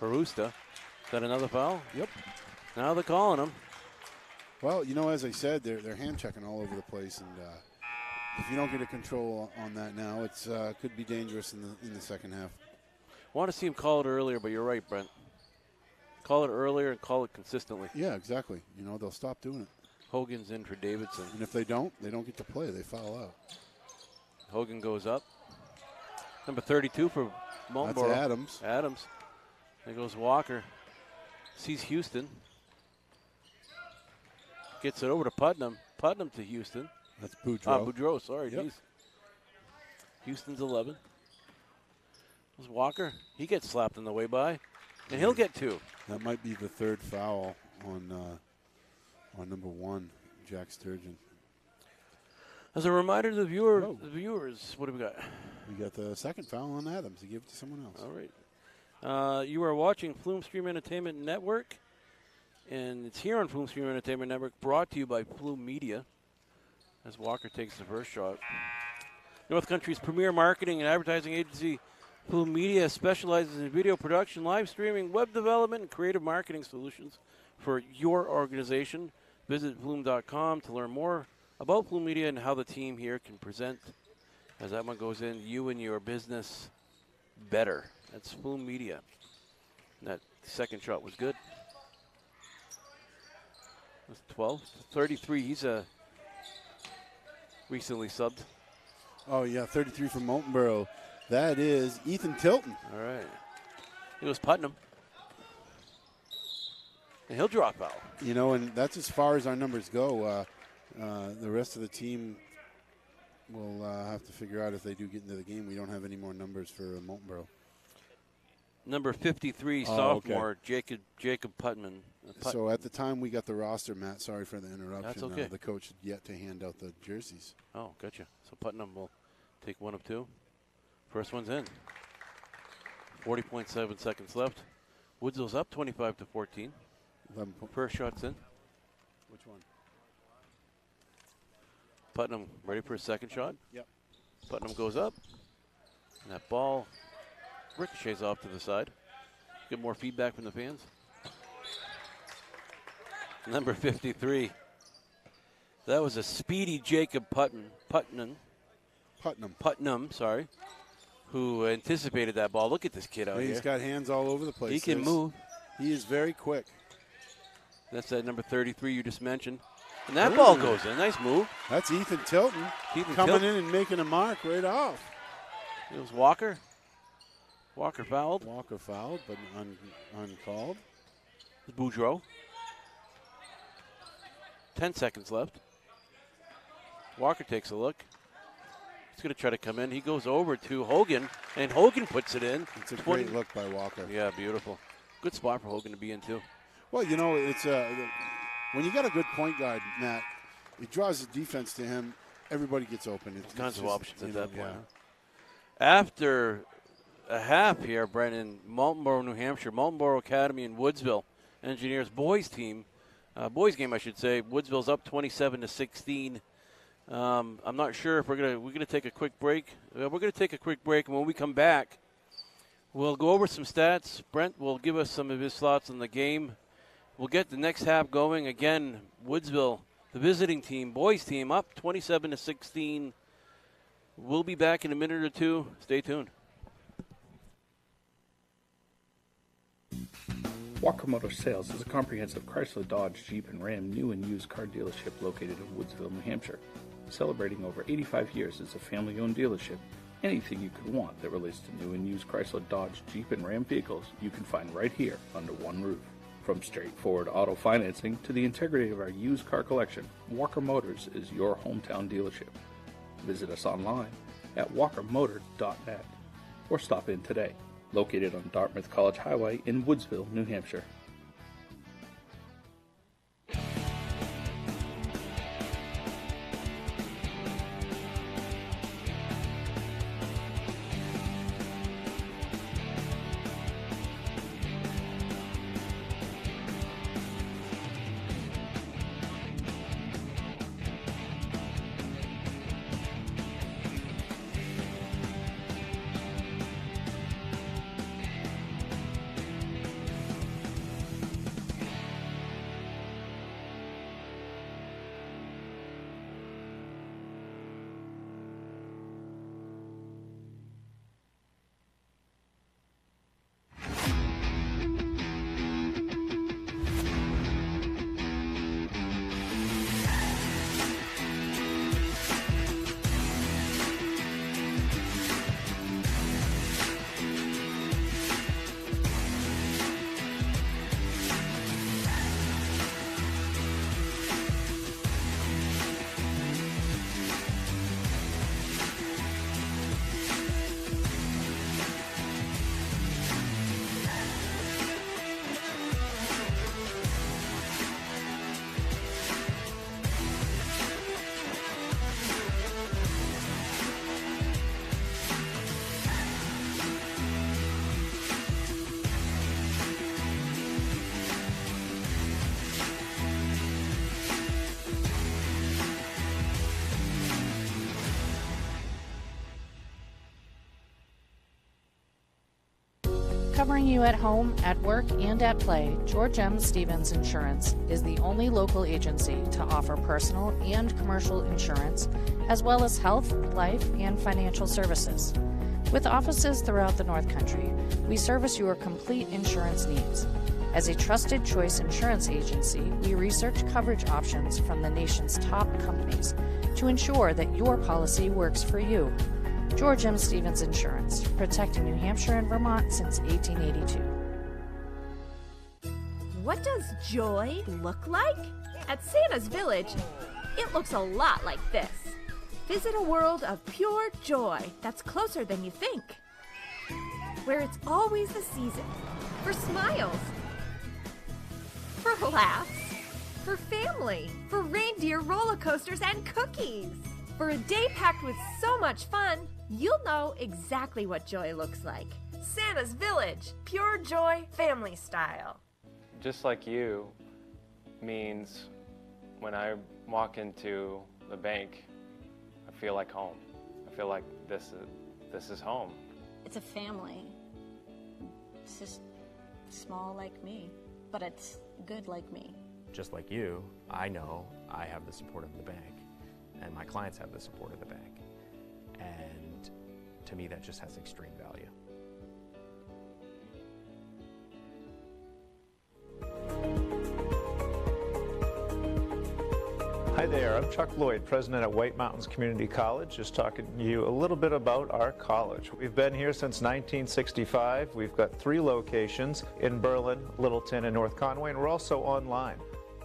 Perusta. Is that another foul? Yep. Now they're calling him. Well, as I said, they're hand checking all over the place, and if you don't get a control on that now, it's could be dangerous in the second half. Want to see him call it earlier, but you're right, Brent. Call it earlier and call it consistently. Yeah, exactly. They'll stop doing it. Hogan's in for Davidson. And if they don't get to play. They foul out. Hogan goes up. Number 32 for Mullenborough. That's Adams. There goes Walker. Sees Houston. Gets it over to Putnam. Putnam to Houston. That's Boudreau. Boudreau, sorry. Yep. Geez. Houston's 11. There's Walker. He gets slapped on the way by. And he'll get 2. That might be the third foul on number 1, Jack Sturgeon. As a reminder to the viewers, what do we got? We got the second foul on Adams. He gave it to someone else. All right. You are watching Flume Stream Entertainment Network, and it's here on Flume Stream Entertainment Network, brought to you by Flume Media, as Walker takes the first shot. North Country's premier marketing and advertising agency, Flume Media, specializes in video production, live streaming, web development, and creative marketing solutions for your organization. Visit flume.com to learn more about Flume Media and how the team here can present, as that one goes in, you and your business better. That's Flume Media. And that second shot was good. That's 12. 33, he's recently subbed. Oh, yeah, 33 from Moultonborough. That is Ethan Tilton. All right. It was Putnam. And he'll drop out. You know, and that's as far as our numbers go. The rest of the team will have to figure out if they do get into the game. We don't have any more numbers for Moultonborough. Number 53, sophomore, okay. Jacob Putman. So at the time we got the roster, Matt, sorry for the interruption. That's okay. The coach had yet to hand out the jerseys. Oh, gotcha. So Putnam will take 1 of 2. First one's in. 40.7 seconds left. Woodsville's up 25-14. First shot's in. Which one? Putnam ready for a second shot. Yep. Putnam goes up. And that ball ricochets off to the side. Get more feedback from the fans. Number 53. That was a speedy Jacob Putnam, sorry, who anticipated that ball. Look at this kid out here. He's got hands all over the place. He can move. He is very quick. That's that number 33 you just mentioned. And that ball goes in. Nice move. That's Ethan Tilton coming in and making a mark right off. It was Walker. Walker fouled. Walker fouled, but uncalled. It's Boudreau. 10 seconds left. Walker takes a look. He's going to try to come in. He goes over to Hogan, and Hogan puts it in. It's a great look by Walker. Yeah, beautiful. Good spot for Hogan to be in, too. Well, you know, it's when you got a good point guard, Matt, it draws the defense to him. Everybody gets open. Tons of options at that point. Yeah. After a half here, Brendan, Moultonborough, New Hampshire, Moultonborough Academy and Woodsville Engineers boys team, boys game, I should say. Woodsville's up 27-16. I'm not sure if we're gonna take a quick break. We're gonna take a quick break, and when we come back, we'll go over some stats. Brent will give us some of his thoughts on the game. We'll get the next half going. Again, Woodsville, the visiting team, boys team, up 27-16. We'll be back in a minute or two. Stay tuned. Walker Motor Sales is a comprehensive Chrysler, Dodge, Jeep, and Ram new and used car dealership located in Woodsville, New Hampshire. Celebrating over 85 years as a family-owned dealership, anything you could want that relates to new and used Chrysler, Dodge, Jeep, and Ram vehicles you can find right here under one roof. From straightforward auto financing to the integrity of our used car collection, Walker Motors is your hometown dealership. Visit us online at walkermotor.net or stop in today. Located on Dartmouth College Highway in Woodsville, New Hampshire. Covering you at home, at work, and at play, George M. Stevens Insurance is the only local agency to offer personal and commercial insurance, as well as health, life, and financial services. With offices throughout the North Country, we service your complete insurance needs. As a trusted choice insurance agency, we research coverage options from the nation's top companies to ensure that your policy works for you. George M. Stevens Insurance, protecting New Hampshire and Vermont since 1882. What does joy look like? At Santa's Village, it looks a lot like this. Visit a world of pure joy that's closer than you think, where it's always the season for smiles, for laughs, for family, for reindeer roller coasters and cookies. For a day packed with so much fun, you'll know exactly what joy looks like. Santa's Village, pure joy, family style. Just like you means when I walk into the bank, I feel like home. I feel like this is home. It's a family. It's just small like me, but it's good like me. Just like you, I know I have the support of the bank, and my clients have the support of the bank. And to me, that just has extreme value. Hi there, I'm Chuck Lloyd, president at White Mountains Community College, just talking to you a little bit about our college. We've been here since 1965. We've got 3 locations in Berlin, Littleton, and North Conway, and we're also online.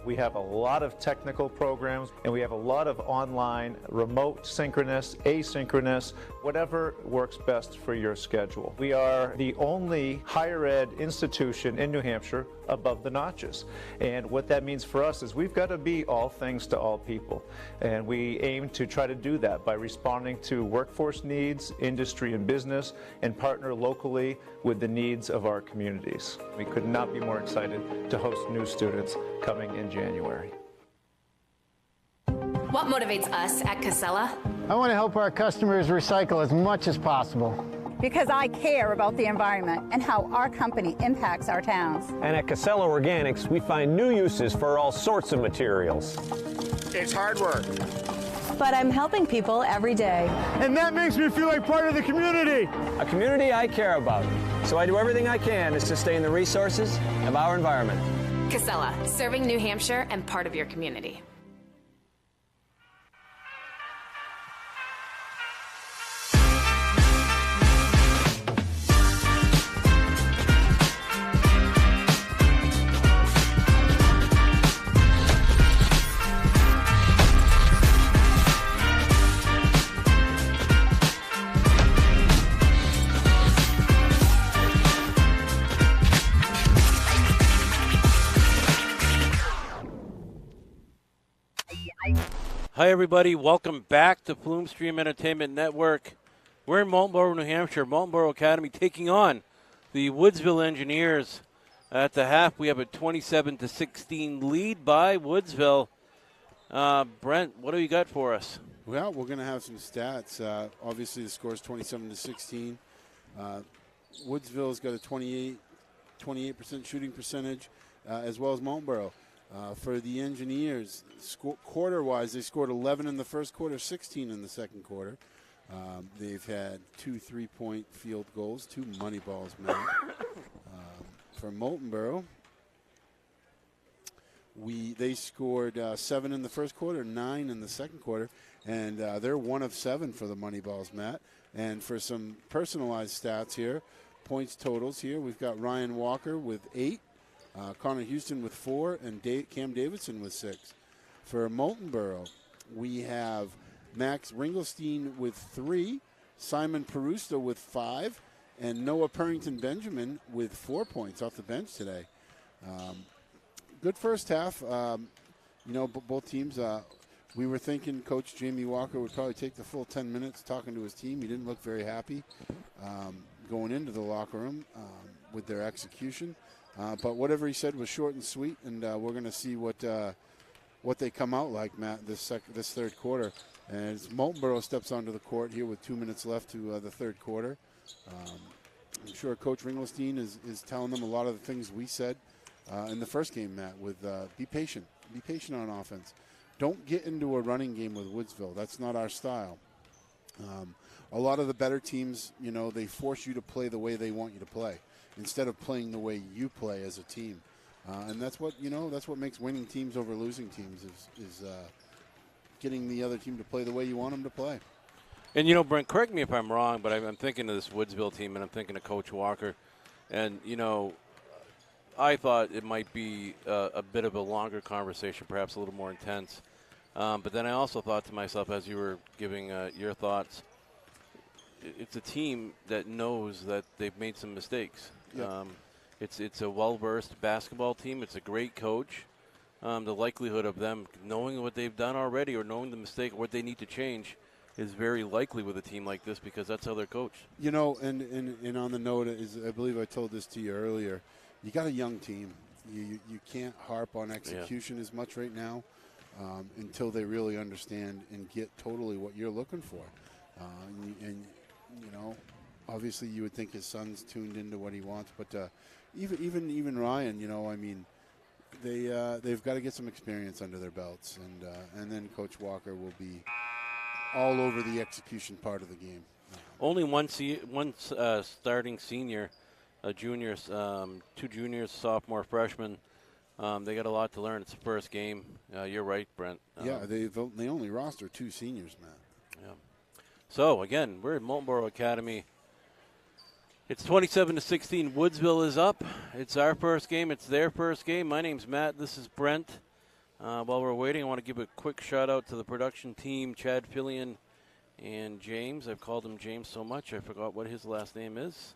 We have a lot of technical programs, and we have a lot of online, remote, synchronous, asynchronous, whatever works best for your schedule. We are the only higher ed institution in New Hampshire above the notches. And what that means for us is we've got to be all things to all people. And we aim to try to do that by responding to workforce needs, industry and business, and partner locally with the needs of our communities. We could not be more excited to host new students coming in January. What motivates us at Casella? I want to help our customers recycle as much as possible. Because I care about the environment and how our company impacts our towns. And at Casella Organics, we find new uses for all sorts of materials. It's hard work. But I'm helping people every day. And that makes me feel like part of the community. A community I care about. So I do everything I can to sustain the resources of our environment. Casella, serving New Hampshire and part of your community. Hi, everybody. Welcome back to Plume Stream Entertainment Network. We're in Moultonborough, New Hampshire. Moultonborough Academy taking on the Woodsville Engineers. At the half, we have a 27-16 lead by Woodsville. Brent, what do you got for us? Well, we're going to have some stats. Obviously, the score is 27-16. Woodsville's got a 28% shooting percentage, as well as Moultonborough. For the Engineers, quarter-wise, they scored 11 in the first quarter, 16 in the second quarter. They've had 2 3-point field goals, 2 money balls made. For Moultonborough, they scored 7 in the first quarter, 9 in the second quarter, and they're 1 of 7 for the money balls, Matt. And for some personalized stats here, points totals here, we've got Ryan Walker with 8. Connor Houston with 4, and Cam Davidson with 6. For Moultonborough, we have Max Ringelstein with 3, Simon Perusta with 5, and Noah Perrington-Benjamin with 4 points off the bench today. Good first half. Both teams, we were thinking Coach Jamie Walker would probably take the full 10 minutes talking to his team. He didn't look very happy going into the locker room with their execution. But whatever he said was short and sweet, and we're going to see what they come out like, Matt, this third quarter. And as Moultonborough steps onto the court here with 2 minutes left to the third quarter, I'm sure Coach Ringelstein is telling them a lot of the things we said in the first game, Matt, with be patient. Be patient on offense. Don't get into a running game with Woodsville. That's not our style. A lot of the better teams, they force you to play the way they want you to play instead of playing the way you play as a team. And that's what makes winning teams over losing teams is getting the other team to play the way you want them to play. And, Brent, correct me if I'm wrong, but I'm thinking of this Woodsville team, and I'm thinking of Coach Walker. And, I thought it might be a bit of a longer conversation, perhaps a little more intense. But then I also thought to myself, as you were giving your thoughts, it's a team that knows that they've made some mistakes. Yep. It's a well-versed basketball team. It's a great coach. The likelihood of them knowing what they've done already or knowing the mistake or what they need to change is very likely with a team like this because that's how they're coached. And on the note is, I believe I told this to you earlier, you got a young team. You can't harp on execution as much right now until they really understand and get totally what you're looking for. Obviously you would think his son's tuned into what he wants, but even Ryan, they've got to get some experience under their belts, and then Coach Walker will be all over the execution part of the game. Only one starting senior, a junior, 2 juniors, sophomore, freshman. They got a lot to learn. It's the first game. You're right, Brent. They only roster 2 seniors, Matt. Yeah. So again, we're at Moultonboro Academy. It's 27-16. Woodsville is up. It's our first game. It's their first game. My name's Matt. This is Brent. While we're waiting, I want to give a quick shout-out to the production team, Chad Fillion and James. I've called him James so much I forgot what his last name is.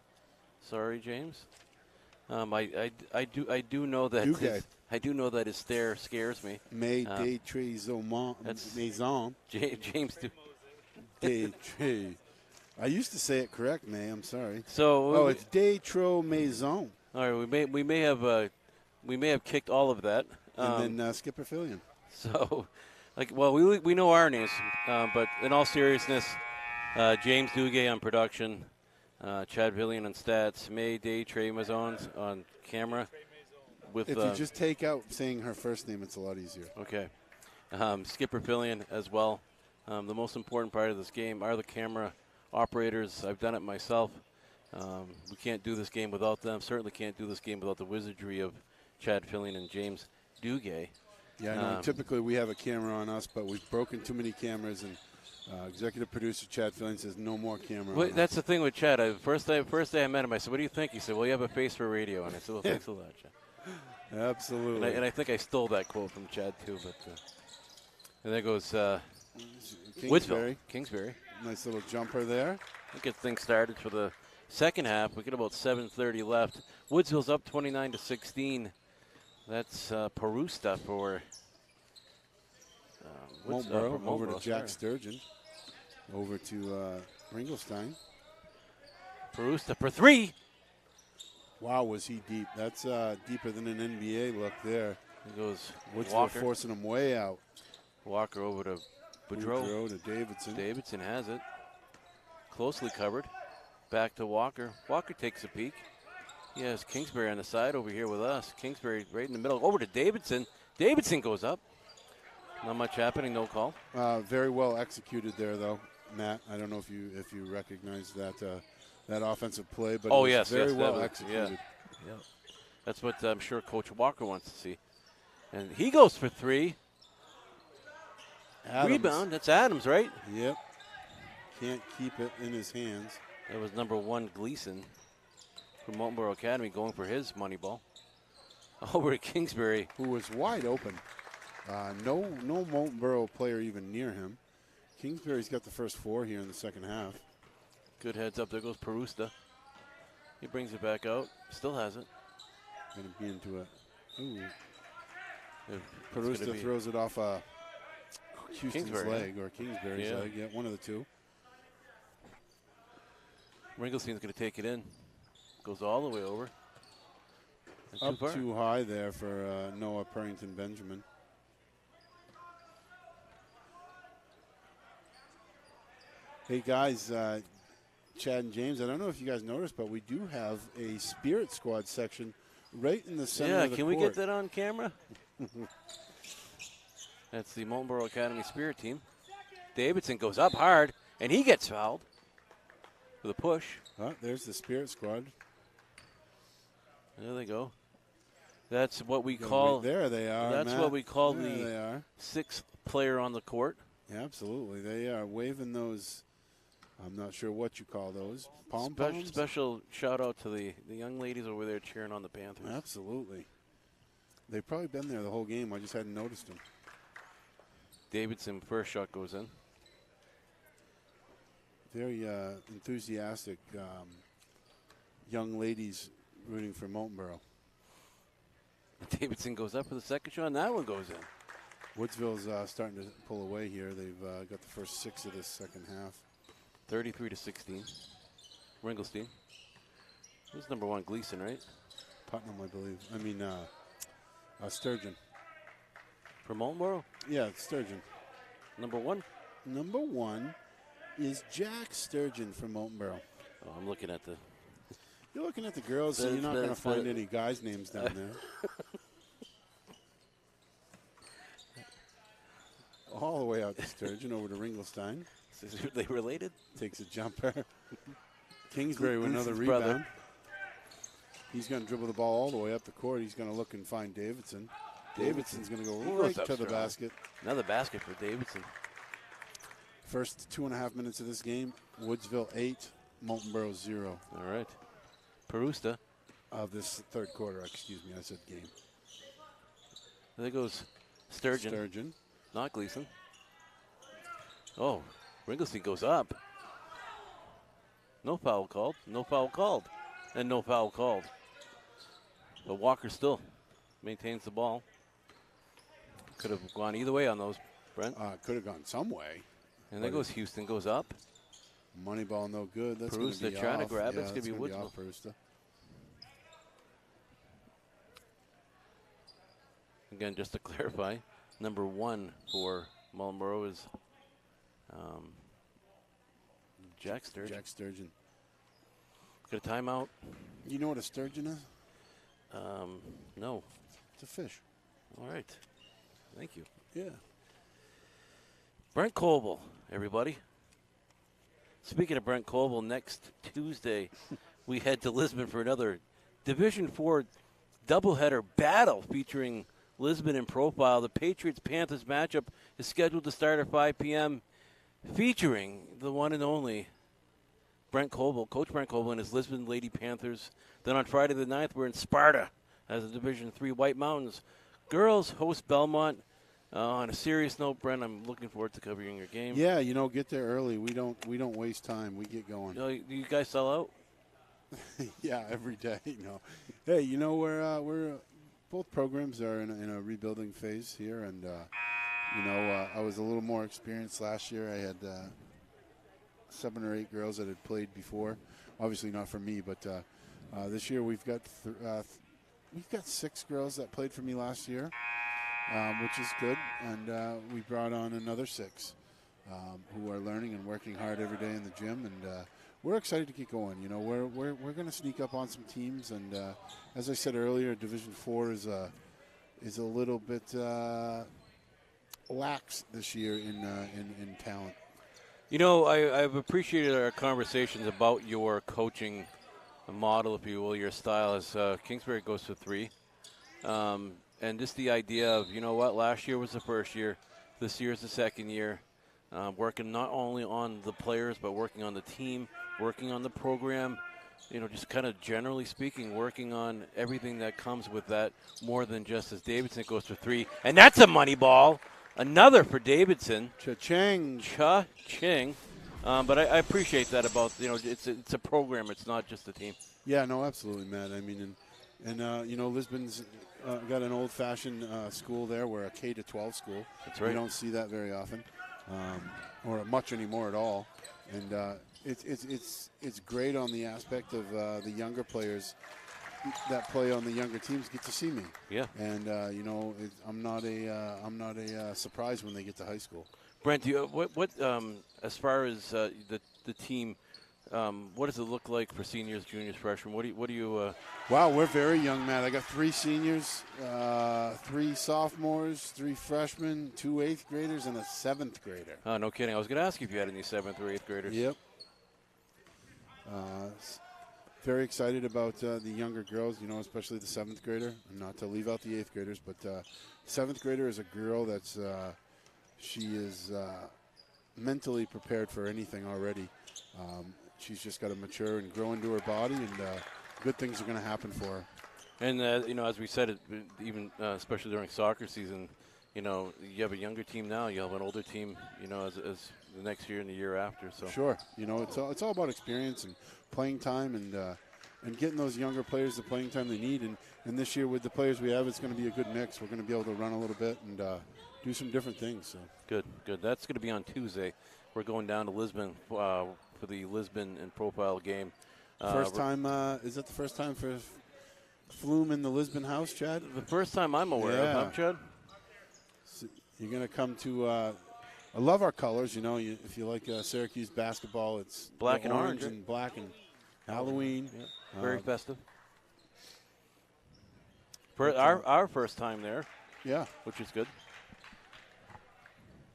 Sorry, James. I do know that I do know that his stare scares me. May de Trésor Maison. James. De Tré. I used to say it correct, May. I'm sorry. So it's de Tro Maison. All right, we may have kicked all of that. And then Skipper Fillion. So, we know our names, but in all seriousness, James Duguay on production, Chad Fillion on stats, May de Tré Maison on camera. If you just take out saying her first name, it's a lot easier. Okay. Skipper Fillion as well. The most important part of this game are the camera operators. I've done it myself. We can't do this game without them. Certainly can't do this game without the wizardry of Chad Fillion and James Duguay. Yeah, I know. Typically we have a camera on us, but we've broken too many cameras, and executive producer Chad Fillion says no more camera on That's us. the thing with Chad. First day I met him, I said, "What do you think?" He said, "Well, you have a face for radio." And I said, "Well, thanks a lot, Chad." Absolutely. And I think I stole that quote from Chad too. But and there goes Kingsbury. Nice little jumper there. We'll get things started for the second half. We get about 7:30 left. Woodsville's up 29-16. That's Perusta for Moultonboro. Over to Jack Sturgeon. Over to Ringelstein. Perusta for 3. Wow, was he deep. That's deeper than an NBA look there. He goes Woodsville Walker. Forcing him way out. Walker over to Boudreau. To Davidson. Davidson has it. Closely covered. Back to Walker. Walker takes a peek. He has Kingsbury on the side over here with us. Kingsbury right in the middle. Over to Davidson. Davidson goes up. Not much happening. No call. Very well executed there, though, Matt. I don't know if you recognize that offensive play, but it was very well executed. Yeah. That's what I'm sure Coach Walker wants to see. And he goes for 3. Adams. Rebound. That's Adams, right? Yep. Can't keep it in his hands. That was number 1 Gleason from Moultonboro Academy going for his money ball. Over to Kingsbury. Who was wide open. No Moultonboro player even near him. Kingsbury's got the first 4 here in the second half. Good heads up. There goes Perusta. He brings it back out. Still has it. Going to be into it. Ooh. Perusta throws it off Houston's leg or Kingsbury's leg. Yeah, one of the two. Ringelstein's going to take it in. Goes all the way over. Up too high there for Noah Perrington Benjamin. Hey, guys, Chad and James, I don't know if you guys noticed, but we do have a Spirit Squad section right in the center of the can court. we get that on camera? That's the Moultonboro Academy Spirit team. Davidson goes up hard, and he gets fouled with a push. Oh, there's the Spirit Squad. There they go. That's what we call. There they are. That's Matt. what we call there the they are. sixth player on the court. Yeah, absolutely. They are waving those. I'm not sure what you call those. Pom-poms? Special shout out to the young ladies over there cheering on the Panthers. Absolutely. They've probably been there the whole game. I just hadn't noticed them. Davidson, first shot goes in. Very enthusiastic young ladies rooting for Moultonboro. Davidson goes up for the second shot, and that one goes in. Woodsville's starting to pull away here. They've got the first 6 of this second half. 33-16. Ringlestein. Who's number 1? Gleason, right? Putnam, I believe. I mean, Sturgeon. For Moultonboro? Yeah, it's Sturgeon. Number 1? Number 1 is Jack Sturgeon from Moultonboro. Oh, I'm looking at the... You're looking at the girls, so you're not going to find any guys' names down there. All the way out to Sturgeon, over to Ringlestein. Are they related? Takes a jumper. Kingsbury with another Gleason's rebound. brother. He's going to dribble the ball all the way up the court. He's going to look and find Davidson. Davidson's going to go right to the basket. Another basket for Davidson. First 2.5 minutes of this game, Woodsville 8, Moultonboro 0. All right. Perusta. Of this third quarter, excuse me, I said game. There goes Sturgeon. Sturgeon. Not Gleason. Oh, Ringlestein goes up. No foul called. No foul called. And no foul called. But Walker still maintains the ball. Could have gone either way on those, Brent. Could have gone some way. And there goes Houston, goes up. Money ball no good. That's Perusta trying to grab it. It's going to be Woodsville. Perusta. Again, just to clarify, number 1 for Moultonboro is Jack Sturgeon. Jack Sturgeon. Got a timeout? You know what a sturgeon is? No. It's a fish. All right. Thank you. Yeah. Brent Coble, everybody. Speaking of Brent Coble, next Tuesday we head to Lisbon for another Division 4 doubleheader battle featuring Lisbon in profile. The Patriots-Panthers matchup is scheduled to start at 5 p.m. featuring the one and only Brent Coble, Coach Brent Coble and his Lisbon Lady Panthers. Then on Friday the 9th, we're in Sparta as a Division 3 White Mountains. Girls host Belmont. On a serious note, Brent, I'm looking forward to covering your game. Yeah, get there early. We don't waste time. We get going. Do you guys sell out? Yeah, every day. No. Hey, we're both programs are in a rebuilding phase here, and I was a little more experienced last year. I had 7 or 8 girls that had played before. Obviously not for me, but this year we've got 6 girls that played for me last year. Which is good, and we brought on another 6 who are learning and working hard every day in the gym, and we're excited to get going. We're going to sneak up on some teams, and as I said earlier, Division 4 is a little bit lax this year in talent. I've appreciated our conversations about your coaching model, if you will, your style, as Kingsbury goes to 3. And just the idea of, last year was the first year, this year is the second year, working not only on the players, but working on the team, working on the program, just kind of generally speaking, working on everything that comes with that more than just as Davidson goes for 3. And that's a money ball. Another for Davidson. Cha-ching. Cha-ching. But I appreciate that about, it's a program. It's not just a team. Yeah, no, absolutely, Matt. I mean, and Lisbon's got an old-fashioned school there. We're a K-12 school. That's right. We don't see that very often, or much anymore at all. And it's great on the aspect of the younger players that play on the younger teams get to see me. Yeah. And I'm not a surprise when they get to high school. Brent, what as far as the team, What does it look like for seniors, juniors, freshmen? What do you? Wow, we're very young, Matt. I got 3 seniors, 3 sophomores, 3 freshmen, 2 8th graders, and a 7th grader. Oh, no kidding. I was going to ask you if you had any 7th or 8th graders. Yep. Very excited about the younger girls, especially the 7th grader. Not to leave out the 8th graders, but 7th grader is a girl that's she is mentally prepared for anything already. She's just got to mature and grow into her body, and good things are going to happen for her. And as we said, even especially during soccer season, you have a younger team now, you have an older team, as the next year and the year after. So sure, it's all about experience and playing time, and getting those younger players the playing time they need. And this year with the players we have, it's going to be a good mix. We're going to be able to run a little bit and do some different things. So good. That's going to be on Tuesday. We're going down to Lisbon for the Lisbon and Profile game. First time, is it the first time for Flume in the Lisbon house, Chad? The first time I'm aware of, huh, Chad? So you're going to come to, I love our colors. If you like Syracuse basketball, it's black and orange. And black and Halloween. Yeah. Very festive. For our first time there. Yeah. Which is good.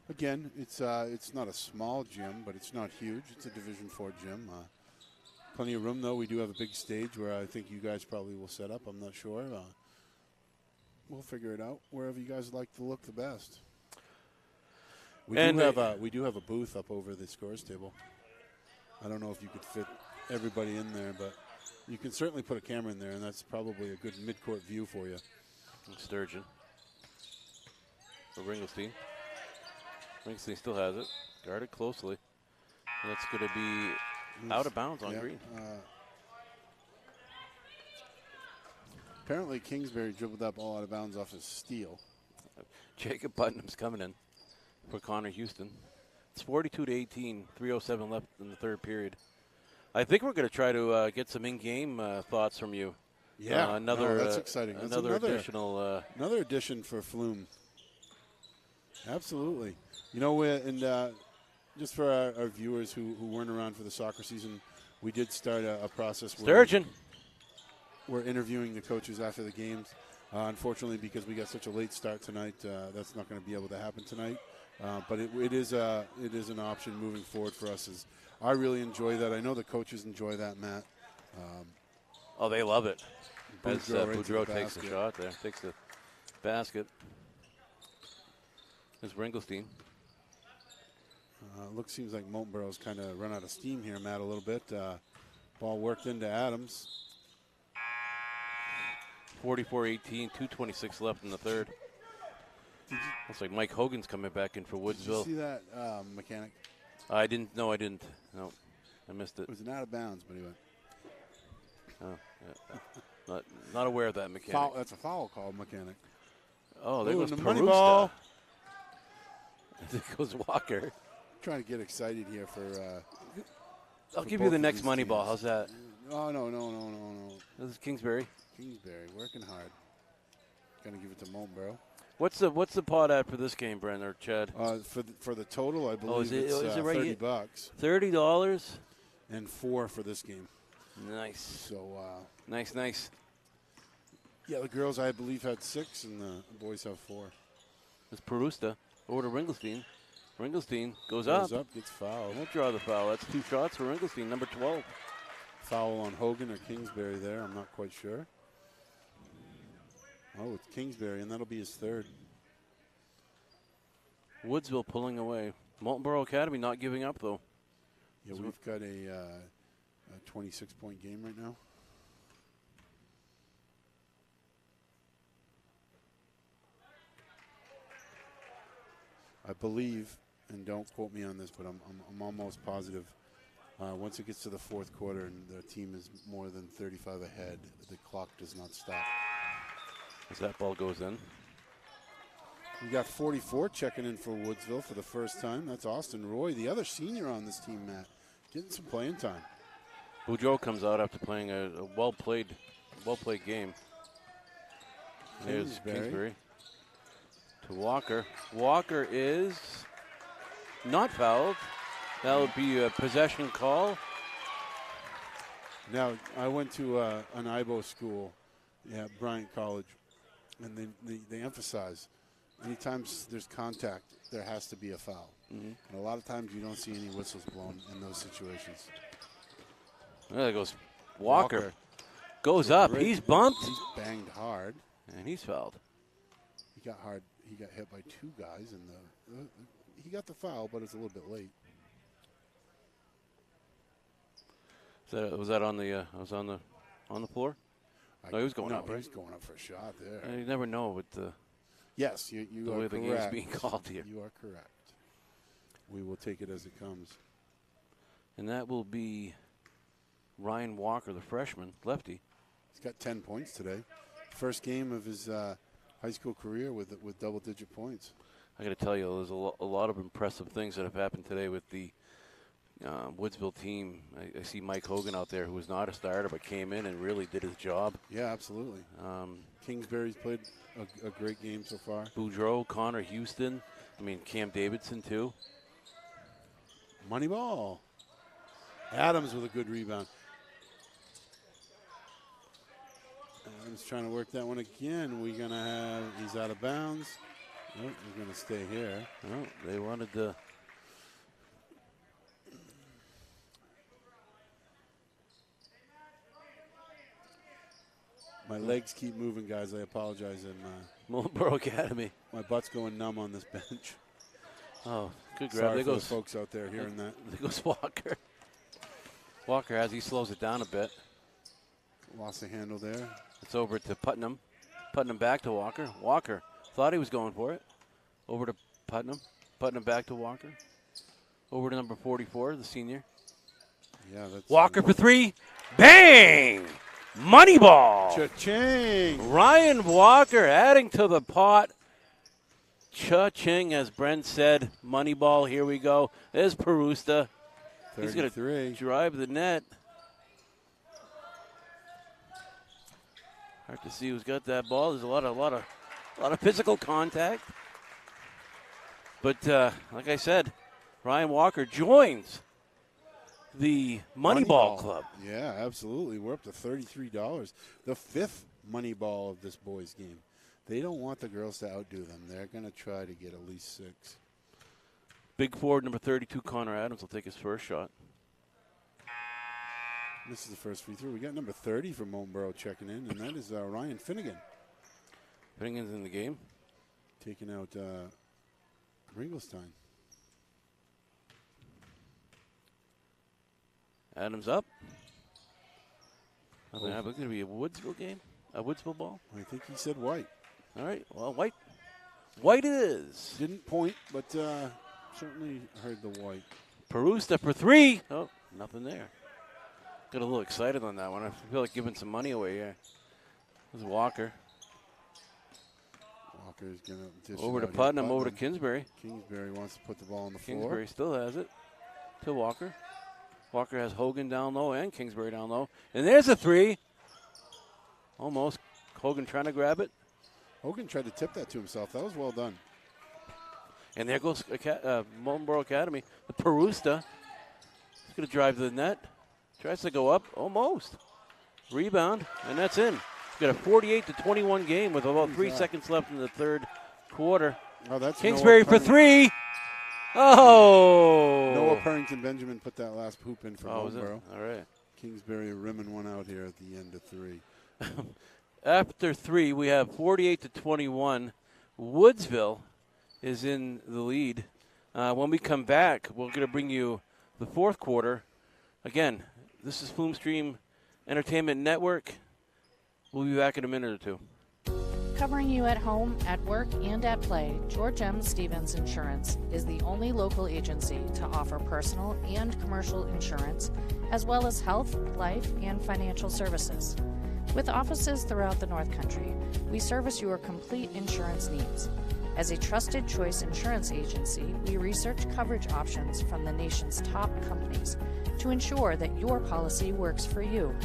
Again, it's not a small gym, but it's not huge. It's a Division IV gym. Plenty of room, though. We do have a big stage where I think you guys probably will set up. I'm not sure. We'll figure it out wherever you guys like to look the best. We do have a booth up over the scores table. I don't know if you could fit everybody in there, but you can certainly put a camera in there, and that's probably a good mid-court view for you. Sturgeon. For Ringelstein. Ringelstein still has it. Guarded closely. And that's going to be out of bounds on green. Apparently Kingsbury dribbled that ball out of bounds off his steal. Jacob Putnam's coming in for Connor Houston. It's 42-18, 3:07 left in the third period. I think we're going to try to get some in-game thoughts from you. Yeah, that's exciting. That's another additional. Another addition for Flume. Absolutely. And just for our viewers who weren't around for the soccer season, we did start a process where Sturgeon. We're interviewing the coaches after the games. Unfortunately, because we got such a late start tonight, that's not going to be able to happen tonight. But it is an option moving forward for us. As I really enjoy that. I know the coaches enjoy that, Matt. They love it. As Boudreau takes the shot there, takes the basket. There's Ringelstein. Seems like Moultonborough's kind of run out of steam here, Matt, a little bit. Ball worked into Adams. 44-18, 2:26 left in the third. Looks like Mike Hogan's coming back in for Woodsville. Did you see that mechanic? I didn't. No, I didn't. No, I missed it. It was an out of bounds, but he went. Oh, yeah. not aware of that mechanic. Foul, that's a foul call, mechanic. Oh, there goes the Perusta. money ball. There goes Walker. Trying to get excited here for. I'll give you the next money ball. How's that? Oh, no. This is Kingsbury. Kingsbury working hard. Gonna give it to Moultonborough. What's the pot at for this game, Brent or Chad? For the total, I believe it's right $30. $30 and $4 for this game. Nice. So nice. Yeah, the girls I believe had 6, and the boys have 4. It's Perusta over to Ringelstein. Ringelstein goes up, gets fouled. Won't draw the foul. That's 2 shots for Ringelstein, number 12. Foul on Hogan or Kingsbury there. I'm not quite sure. Oh, it's Kingsbury, and that'll be his 3rd. Woodsville pulling away. Moultonborough Academy not giving up, though. Yeah, we've got a 26-point game right now. I believe, and don't quote me on this, but I'm almost positive. Once it gets to the fourth quarter and the team is more than 35 ahead, the clock does not stop. As that ball goes in. We got 44 checking in for Woodsville for the first time. That's Austin Roy, the other senior on this team, Matt. Getting some playing time. Boudreau comes out after playing a well-played game. There's Kingsbury. To Walker. Walker is not fouled. That would be a possession call. Now, I went to an IBO school, Bryant College, and they emphasize anytime there's contact, there has to be a foul. Mm-hmm. And a lot of times you don't see any whistles blown in those situations. There goes Walker. Goes up. He's bumped. He's banged hard. And he's fouled. He got hard. He got hit by two guys, and he got the foul, but it's a little bit late. Was that on the floor? No, he was going up, right? He was going up for a shot there. You never know with the. Yes, you the are way correct. the game's being called here. You are correct. We will take it as it comes. And that will be Ryan Walker, the freshman, lefty. He's got 10 points today. First game of his high school career with double-digit points. I got to tell you, there's a lot of impressive things that have happened today with the Woodsville team. I see Mike Hogan out there, who was not a starter but came in and really did his job. Yeah, absolutely. Kingsbury's played a great game so far. Boudreaux, Connor Houston, Cam Davidson too. Money ball. Adams with a good rebound. Adams trying to work that one again. He's out of bounds. Nope, he's going to stay here. Oh, they wanted to. My legs keep moving, guys. I apologize. And Mullenborough Academy. My butt's going numb on this bench. Oh, good grab. Sorry There for goes the folks out there hearing that. There goes Walker. Walker, as he slows it down a bit. Lost the handle there. It's over to Putnam. Putnam back to Walker. Walker thought he was going for it. Over to Putnam. Putnam back to Walker. Over to number 44, the senior. Yeah, that's Walker for three. Bang! Money ball. Cha-ching. Ryan Walker adding to the pot. Cha-ching, as Brent said. Money ball, here we go. There's Perusta. He's going to drive the net. Hard to see who's got that ball. There's a lot of physical contact. But like I said, Ryan Walker joins the Moneyball Club. Yeah, absolutely. We're up to $33. The fifth Moneyball of this boys' game. They don't want the girls to outdo them. They're going to try to get at least 6. Big forward number 32, Connor Adams, will take his first shot. This is the first free throw. We got number 30 from Mullenborough checking in, and that is Ryan Finnegan. Finnegan's in the game. Taking out Ringelstein. Adams up. Is it going to be a Woodsville game? A Woodsville ball? I think he said white. All right. Well, white. White it is. Didn't point, but certainly heard the white. Perusta for three. Oh, nothing there. Got a little excited on that one. I feel like giving some money away here. This is Walker. Walker's going to dish over it to out Putnam, here. over to Kingsbury. Kingsbury wants to put the ball on the floor. Kingsbury still has it. To Walker. Walker has Hogan down low and Kingsbury down low. And there's a three. Almost. Hogan trying to grab it. Hogan tried to tip that to himself. That was well done. And there goes Mullenborough Academy. The Perusta. He's going to drive to the net. Tries to go up. Almost. Rebound. And that's in. He's got a 48-21 game with about 3 seconds left in the third quarter. Oh, that's Kingsbury for three. Oh. Noah Purrington Benjamin put that last hoop in for Mullenborough. All right. Kingsbury rimming one out here at the end of 3. After 3, we have 48-21. Woodsville is in the lead. When we come back, we're going to bring you the fourth quarter. Again, this is Flume Stream Entertainment Network. We'll be back in a minute or two. Covering you at home, at work, and at play, George M. Stevens Insurance is the only local agency to offer personal and commercial insurance, as well as health, life, and financial services. With offices throughout the North Country, we service your complete insurance needs. As a trusted choice insurance agency, we research coverage options from the nation's top companies to ensure that your policy works for you.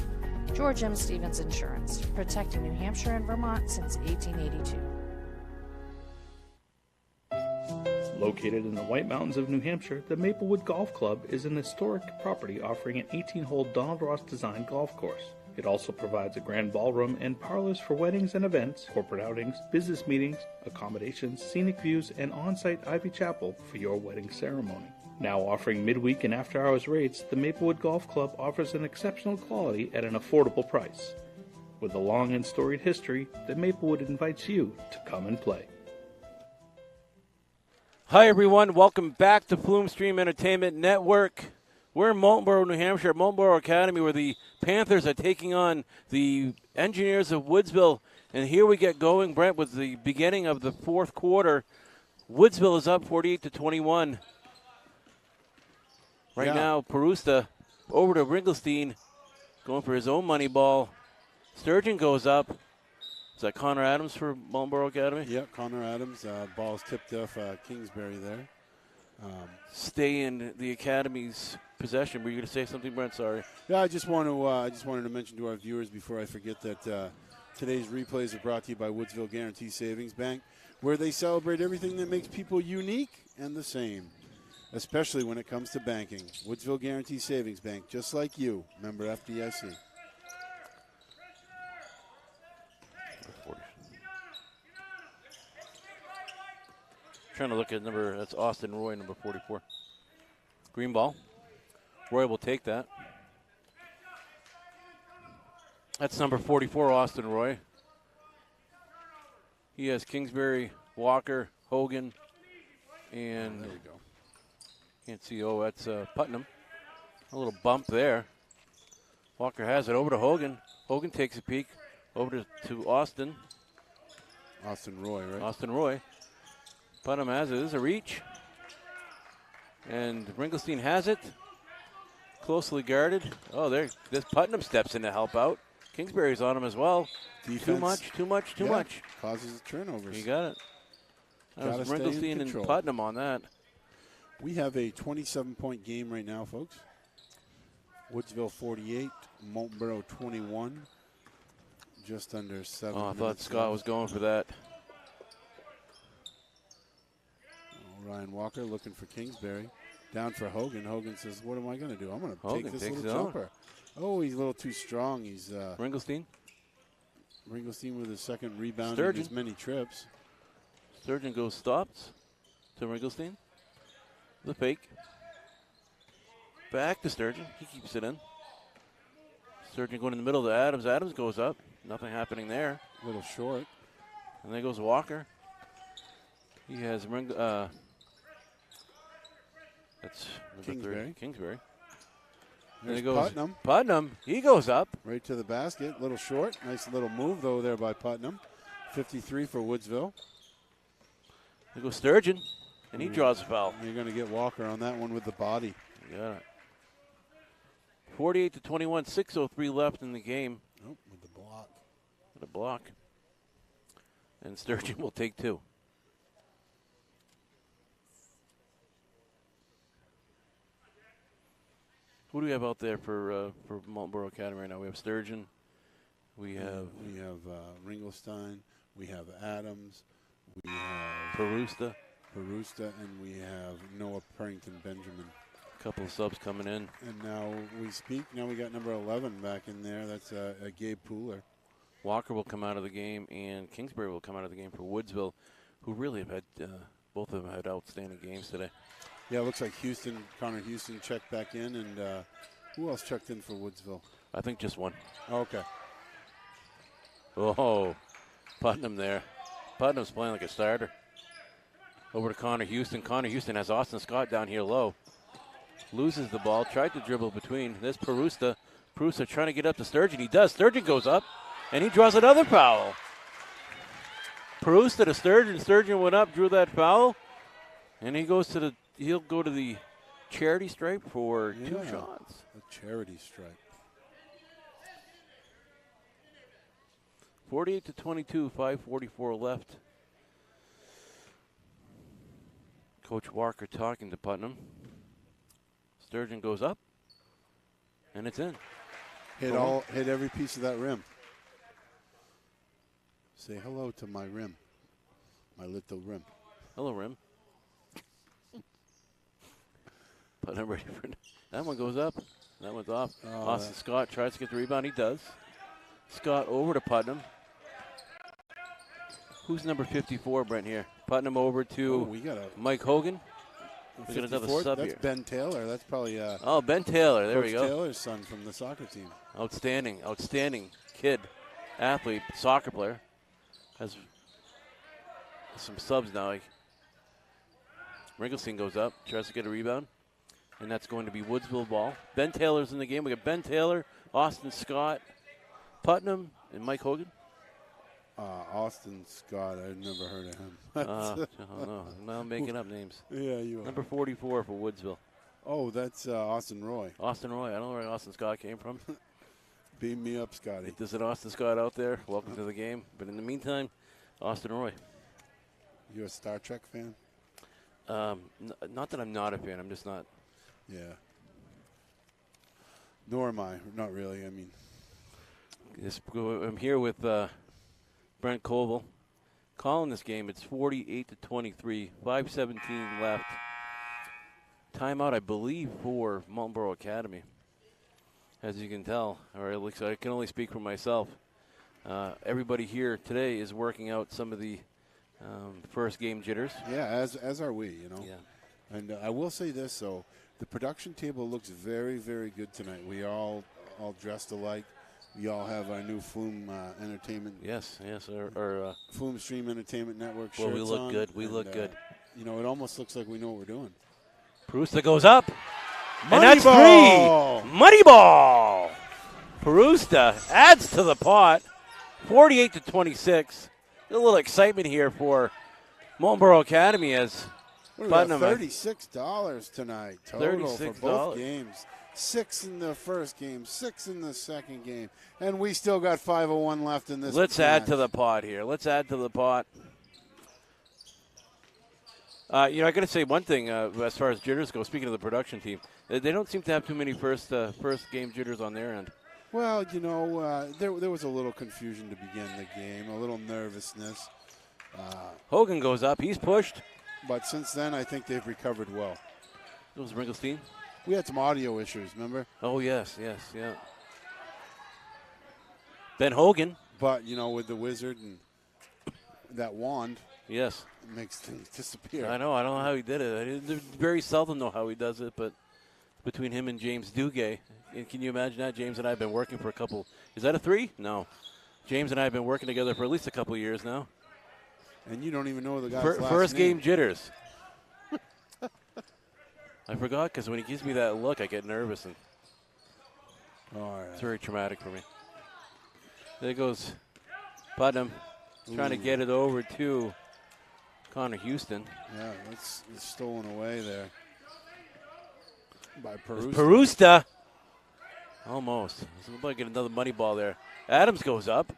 George M. Stevens Insurance, protecting New Hampshire and Vermont since 1882. Located in the White Mountains of New Hampshire, the Maplewood Golf Club is an historic property offering an 18-hole Donald Ross designed golf course. It also provides a grand ballroom and parlors for weddings and events, corporate outings, business meetings, accommodations, scenic views, and on-site Ivy Chapel for your wedding ceremony. Now offering midweek and after-hours rates, the Maplewood Golf Club offers an exceptional quality at an affordable price. With a long and storied history, the Maplewood invites you to come and play. Hi, everyone. Welcome back to Flume Stream Entertainment Network. We're in Moultonborough, New Hampshire, at Moultonborough Academy, where the Panthers are taking on the Engineers of Woodsville. And here we get going, Brent, with the beginning of the fourth quarter. Woodsville is up 48-21. Right now, Perusta over to Ringelstein, going for his own money ball. Sturgeon goes up. Is that Connor Adams for Moultonborough Academy? Yep, Connor Adams. Ball's tipped off Kingsbury there. Stay in the Academy's possession. Were you going to say something, Brent? Sorry. Yeah, I just wanted to mention to our viewers before I forget that today's replays are brought to you by Woodsville Guarantee Savings Bank, where they celebrate everything that makes people unique and the same, especially when it comes to banking. Woodsville Guarantee Savings Bank, just like you, member FDIC. Trying to look at that's Austin Roy, number 44. Green ball. Roy will take that. That's number 44, Austin Roy. He has Kingsbury, Walker, Hogan, and there we go. Can't see. Oh, that's Putnam. A little bump there. Walker has it over to Hogan. Hogan takes a peek over to Austin. Austin Roy, right? Austin Roy. Putnam has it. This is a reach. And Ringelstein has it. Closely guarded. Oh, this Putnam steps in to help out. Kingsbury's on him as well. Defense. Too much. Causes turnovers. You got it. That was Ringelstein and Putnam on that. We have a 27-point game right now, folks. Woodsville 48, Moultonborough 21. Just under 7 minutes. I thought Scott was going for that. Ryan Walker looking for Kingsbury. Down for Hogan. Hogan says, what am I going to do? I'm going to take this little jumper. Oh, he's a little too strong. He's Ringelstein with his second rebound Sturgeon. in as many trips. Sturgeon stops to Ringelstein. The fake. Back to Sturgeon. He keeps it in. Sturgeon going in the middle to Adams. Adams goes up. Nothing happening there. A little short. And there goes Walker. He has that's Kingsbury. Kingsbury. There's he goes Putnam. Putnam. He goes up. Right to the basket. Little short. Nice little move, though, there by Putnam. 53 for Woodsville. There goes Sturgeon. And he draws a foul. You're going to get Walker on that one with the body. Yeah. 48-21, 6:03 left in the game. Oh, with the block. With a block. And Sturgeon will take two. Who do we have out there for Moultonborough Academy right now? We have Sturgeon. We have Ringelstein. We have Adams. We have Perusta, and we have Noah Parrington Benjamin. A couple of subs coming in. And now we speak. Now we got number 11 back in there. That's a Gabe Pooler. Walker will come out of the game, and Kingsbury will come out of the game for Woodsville, who really have had both of them had outstanding games today. Yeah, it looks like Connor Houston checked back in, and who else checked in for Woodsville? I think just one. Okay. Oh, Putnam there. Putnam's playing like a starter. Over to Connor Houston. Connor Houston has Austin Scott down here low. Loses the ball. Tried to dribble between. There's Perusta. Perusta trying to get up to Sturgeon. He does. Sturgeon goes up, and he draws another foul. Perusta to Sturgeon. Sturgeon went up, drew that foul, and he'll go to the charity stripe for 2 shots. A charity stripe. 48-22, 5:44 left. Coach Walker talking to Putnam. Sturgeon goes up, and it's in. Hit every piece of that rim. Say hello to my rim, my little rim. Hello, rim. But I'm ready for that one goes up. That one's off. Oh, Austin Scott tries to get the rebound. He does. Scott over to Putnam. Who's number 54, Brent, here? Putnam over to we got Mike Hogan. We got another sub that's here. Ben Taylor. That's probably Ben Taylor. There we Coach go. Taylor's son from the soccer team. Outstanding kid, athlete, soccer player. Has some subs now. Ringelstein goes up, tries to get a rebound, and that's going to be Woodsville ball. Ben Taylor's in the game. We got Ben Taylor, Austin Scott, Putnam, and Mike Hogan. Austin Scott, I've never heard of him. No, I'm making up names. Yeah, you are. Number 44 for Woodsville. Oh, that's Austin Roy. Austin Roy. I don't know where Austin Scott came from. Beam me up, Scotty. If there's an Austin Scott out there, welcome to the game. But in the meantime, Austin Roy. You a Star Trek fan? Not that I'm not a fan. I'm just not. Yeah. Nor am I. Not really. I mean. I'm here with Brent Colville. Calling this game. It's 48-23. 5:17 left. Timeout, I believe, for Marlborough Academy. As you can tell, or at least I can only speak for myself. Everybody here today is working out some of the first game jitters. Yeah, as are we, you know. Yeah. And I will say this, though. The production table looks very, very good tonight. We all dressed alike. We all have our new Flume Entertainment. Yes. Our Flume Stream Entertainment Network shirts well, we look on, good. We look good. You know, it almost looks like we know what we're doing. Perusta goes up. Money and that's ball. 3. Money ball. Perusta adds to the pot. 48-26. A little excitement here for Marlborough Academy as Putnam. $36 tonight total for both $36. games. 6 in the first game, 6 in the second game, and we still got 5:01 left in this. Let's add to the pot here. Let's add to the pot. I got to say one thing as far as jitters go. Speaking of the production team, they don't seem to have too many first game jitters on their end. Well, you know, there was a little confusion to begin the game, a little nervousness. Hogan goes up. He's pushed. But since then, I think they've recovered well. It was Ringelstein. We had some audio issues, remember? Oh, yes, yeah. Ben Hogan. But, you know, with the wizard and that wand. Yes. It makes things disappear. I don't know how he did it. I very seldom know how he does it, but between him and James Duguay, and can you imagine that? James and I have been working for a couple. Is that a 3? No. James and I have been working together for at least a couple of years now. And you don't even know the guy's last first name. game jitters. I forgot because when he gives me that look, I get nervous, and it's very traumatic for me. There goes Putnam trying to get it over to Connor Houston. Yeah, it's stolen away there by Perusta. Perusta. Almost. It might get another money ball there. Adams goes up.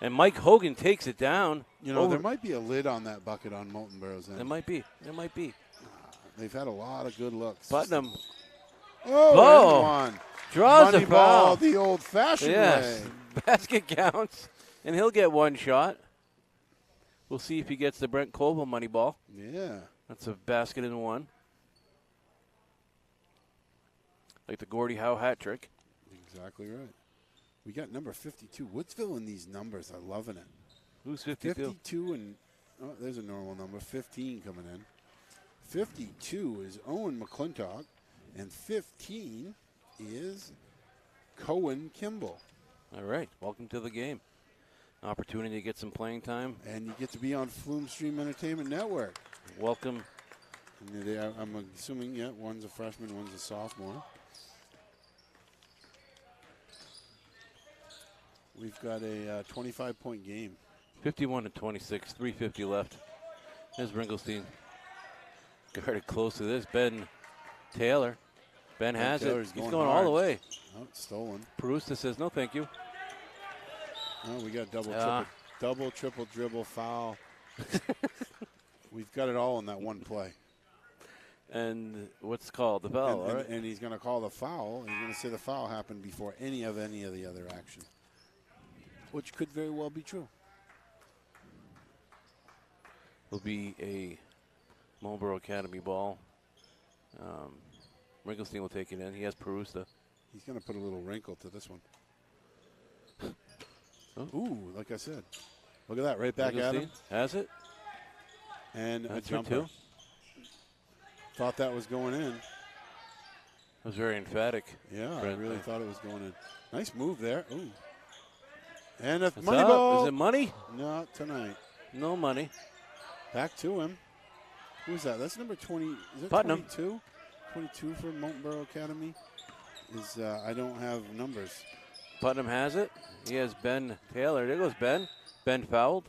And Mike Hogan takes it down. You know, there might be a lid on that bucket on Molten Barrow's end. There might be. They've had a lot of good looks. Putnam. Oh, one. Draws Money the foul. ball the old-fashioned way. Basket counts. And he'll get one shot. We'll see if he gets the Brent Colville money ball. Yeah. That's a basket and one. Like the Gordie Howe hat trick. Exactly right. We got number 52. Woodsville in these numbers. I'm loving it. Who's 52? 52 and, there's a normal number. 15 coming in. 52 is Owen McClintock. And 15 is Cohen Kimball. All right. Welcome to the game. Opportunity to get some playing time. And you get to be on Flume Stream Entertainment Network. Welcome. And I'm assuming, one's a freshman, one's a sophomore. We've got a 25-point game. 51-26, 3:50 left. There's Ringelstein. Guarded close to this. Ben Taylor. Ben has Taylor's it. He's going all the way. Oh, it's stolen. Perusta says no, thank you. Oh, we got double, triple dribble, foul. We've got it all in that one play. And what's called the foul, all right? And he's going to call the foul. He's going to say the foul happened before any of the other action, which could very well be true. Will be a Marlborough Academy ball. Ringlestein will take it in. He has Perusta. He's going to put a little wrinkle to this one. Oh. Ooh, like I said. Look at that, right back at him. Has it? And that's a jumper. Too. Thought that was going in. That was very emphatic. Yeah, Brent. I really thought it was going in. Nice move there. Ooh. And a What's money up? ball. Is it money? Not tonight. No money. Back to him. Who's that? That's number 20. Is it Putnam. 22? 22 for Moultonborough Academy. I don't have numbers. Putnam has it. He has Ben Taylor. There goes Ben. Ben fouled.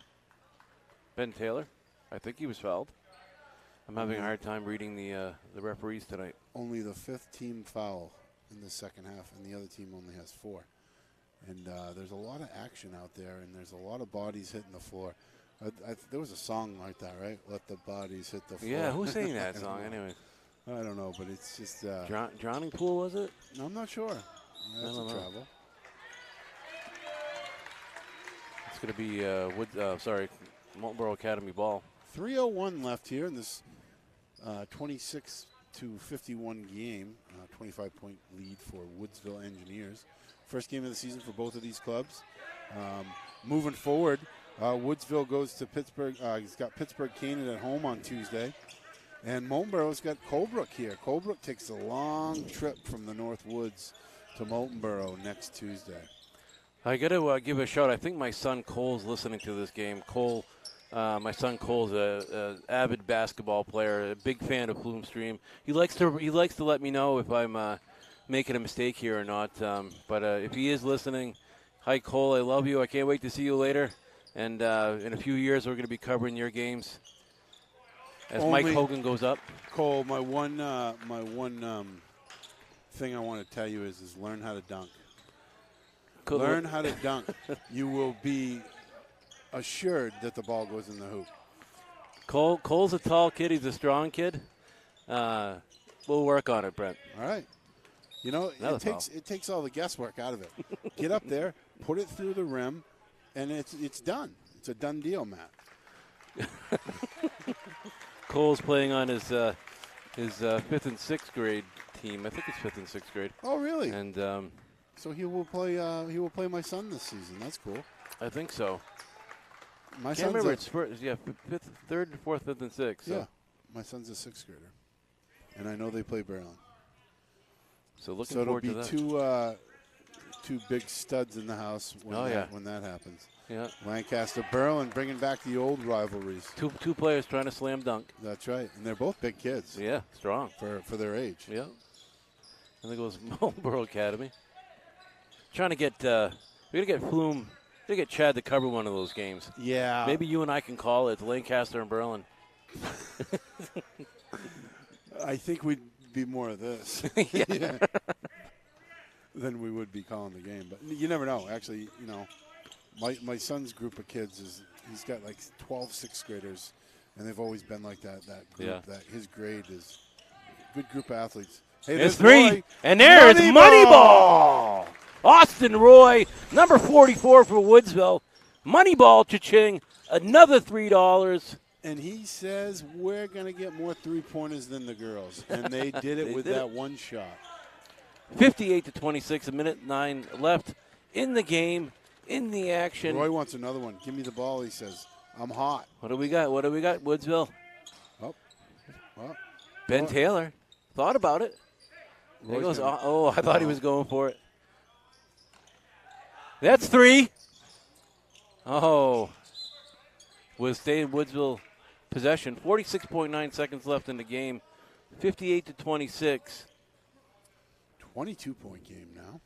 Ben Taylor. I think he was fouled. I'm having a hard time reading the referees tonight. Only the 5th team foul in the second half, and the other team only has 4. And there's a lot of action out there, and there's a lot of bodies hitting the floor. There was a song like that, right? Let the bodies hit the floor. Yeah, who's singing that song anyway? I don't know, but it's just... Drowning Pool, was it? No, I'm not sure. That's a know. travel. It's going to be, Moultonborough Academy ball. 3:01 left here in this 26-51 game. 25-point lead for Woodsville Engineers. First game of the season for both of these clubs. Moving forward, Woodsville goes to Pittsburgh. He's got Pittsburgh Canaan at home on Tuesday. And Moultonborough's got Colebrook here. Colebrook takes a long trip from the North Woods to Moultonborough next Tuesday. I got to give a shout. I think my son Cole's listening to this game. My son Cole's a avid basketball player, a big fan of Flume Stream. He likes to let me know if I'm making a mistake here or not. But if he is listening, hi Cole, I love you. I can't wait to see you later. And in a few years, we're going to be covering your games as Mike Hogan goes up. Cole, my one thing I want to tell you is learn how to dunk. Cool. Learn how to dunk. You will be assured that the ball goes in the hoop. Cole's a tall kid. He's a strong kid. We'll work on it, Brent. All right. You know, it takes all the guesswork out of it. Get up there, put it through the rim, and it's done. It's a done deal, Matt. Cole's playing on his 5th and 6th grade team. I think it's 5th and 6th grade. Oh, really? And so he will play my son this season. That's cool. I think so. My Can't remember. It's first, 5th, 3rd, 4th, 5th, and 6th. So. Yeah, my son's a 6th grader, and I know they play Berlin. So looking forward to that. So it'll be two big studs in the house when that happens. Yeah. Lancaster, Berlin, bringing back the old rivalries. Two players trying to slam dunk. That's right, and they're both big kids. Yeah, strong for their age. Yeah. And there goes Moultonborough Academy. Trying to get we gotta get Flume. We gotta get Chad to cover one of those games. Yeah. Maybe you and I can call it Lancaster and Berlin. I think we'd be more of this. Yeah. Than we would be calling the game. But you never know. Actually, you know, my son's group of kids he's got like 12 6th graders, and they've always been like that group. Yeah. That his grade is a good group of athletes. Hey, there's 3, and there's Moneyball. Austin Roy, number 44 for Woodsville. Moneyball, cha-ching, another $3. And he says we're going to get more three-pointers than the girls. And they did it with that one shot. 58-26, a minute 9 left in the game, in the action. Roy wants another one. Give me the ball, he says. I'm hot. What do we got? Woodsville? Oh. Ben Taylor thought about it. There goes, I thought he was going for it. That's 3. Oh. We'll stay in Woodsville possession. 46.9 seconds left in the game. 58-26. 22-point game now.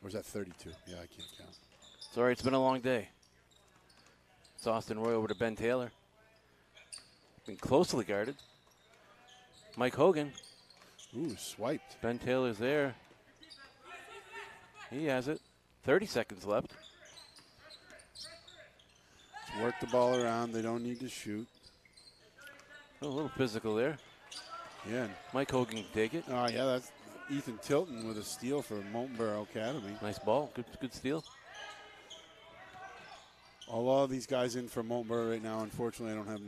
Or is that 32? Yeah, I can't count. Sorry, it's been a long day. It's Austin Roy over to Ben Taylor. Been closely guarded. Mike Hogan. Ooh, swiped. Ben Taylor's there. He has it. 30 seconds left. Let's work the ball around. They don't need to shoot. Oh, a little physical there. Yeah. Mike Hogan can take it. Oh, yeah, that's Ethan Tilton with a steal for Moultonborough Academy. Nice ball. Good steal. A lot of these guys in for Moultonborough right now, unfortunately, I don't have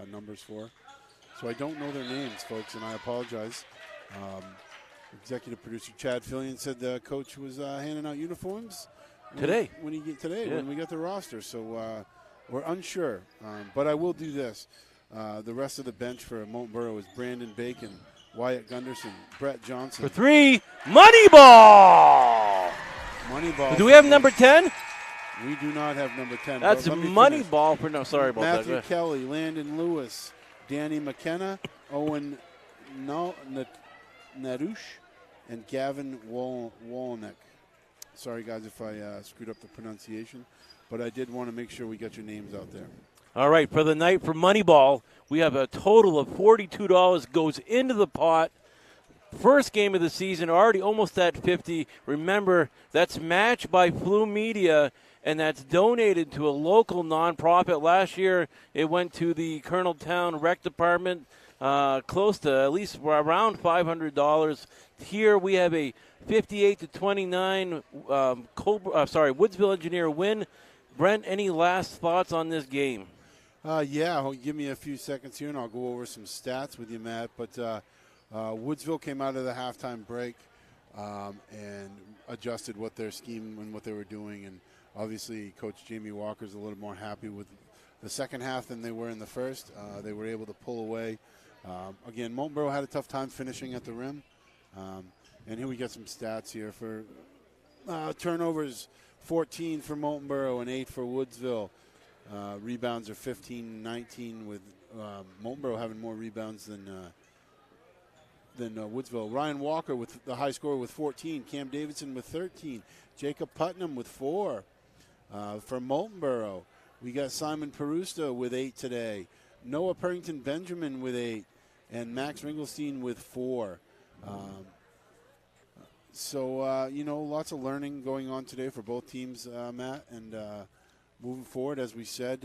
numbers for. So I don't know their names, folks, and I apologize. Executive producer Chad Fillion said the coach was handing out uniforms today. When we got the roster. So we're unsure. But I will do this. The rest of the bench for Moulton is Brandon Bacon, Wyatt Gunderson, Brett Johnson. For 3, Moneyball! Moneyball. Do we have number 10? We do not have number 10. That's Moneyball for sorry about Matthew that. Kelly, Landon Lewis, Danny McKenna, Owen Narush, and Gavin Wolnick. Sorry, guys, if I screwed up the pronunciation, but I did want to make sure we got your names out there. All right, for the night for Moneyball, we have a total of $42 goes into the pot. First game of the season, already almost at 50. Remember, that's matched by Flume Media, and that's donated to a local nonprofit. Last year, it went to the Coloneltown Rec Department, close to at least around $500. Here we have a 58-29 Woodsville Engineer win. Brent, any last thoughts on this game? Yeah, give me a few seconds here, and I'll go over some stats with you, Matt. But Woodsville came out of the halftime break and adjusted what their scheme and what they were doing. And obviously, Coach Jamie Walker's a little more happy with the second half than they were in the first. They were able to pull away. Again, Moulton had a tough time finishing at the rim. And here we got some stats here for turnovers, 14 for Moulton and 8 for Woodsville. Rebounds are 15-19 with Moulton having more rebounds than Woodsville. Ryan Walker with the high score with 14. Cam Davidson with 13. Jacob Putnam with 4. For Moulton we got Simon Perusta with 8 today. Noah Perrington Benjamin with 8. And Max Ringelstein with 4. Lots of learning going on today for both teams, Matt. And moving forward, as we said,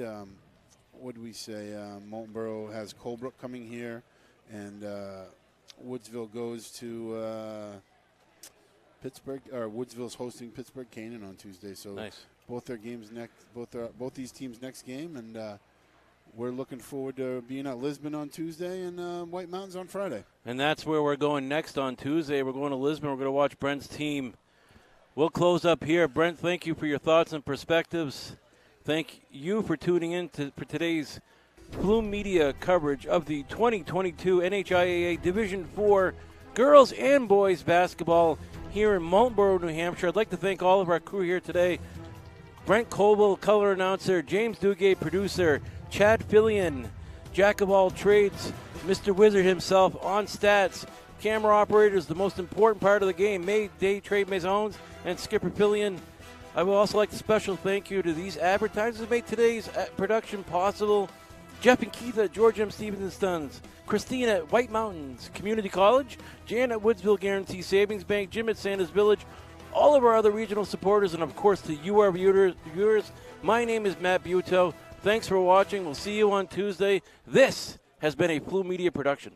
what did we say? Moulton has Colebrook coming here, and Woodsville goes to Pittsburgh. Or Woodsville's hosting Pittsburgh Canaan on Tuesday. So nice. Both their games next. Both these teams next game, and we're looking forward to being at Lisbon on Tuesday and White Mountains on Friday. And that's where we're going next on Tuesday. We're going to Lisbon. We're going to watch Brent's team. We'll close up here. Brent, thank you for your thoughts and perspectives. Thank you for tuning in for today's Flume Media coverage of the 2022 NHIAA Division IV girls and boys basketball here in Moulton, New Hampshire. I'd like to thank all of our crew here today. Brent Coble, color announcer, James Dugay, producer, Chad Fillion, jack of all trades, Mr. Wizard himself on stats, camera operators, the most important part of the game, Day Trade Maisons, and Skipper Fillion. I would also like a special thank you to these advertisers who made today's production possible. Jeff and Keith at George M. Stevens & Sons, Christine at White Mountains Community College, Jan at Woodsville Guarantee Savings Bank, Jim at Santa's Village, all of our other regional supporters, and of course to you, our viewers. My name is Matt Buteau. Thanks for watching. We'll see you on Tuesday. This has been a Flume Media production.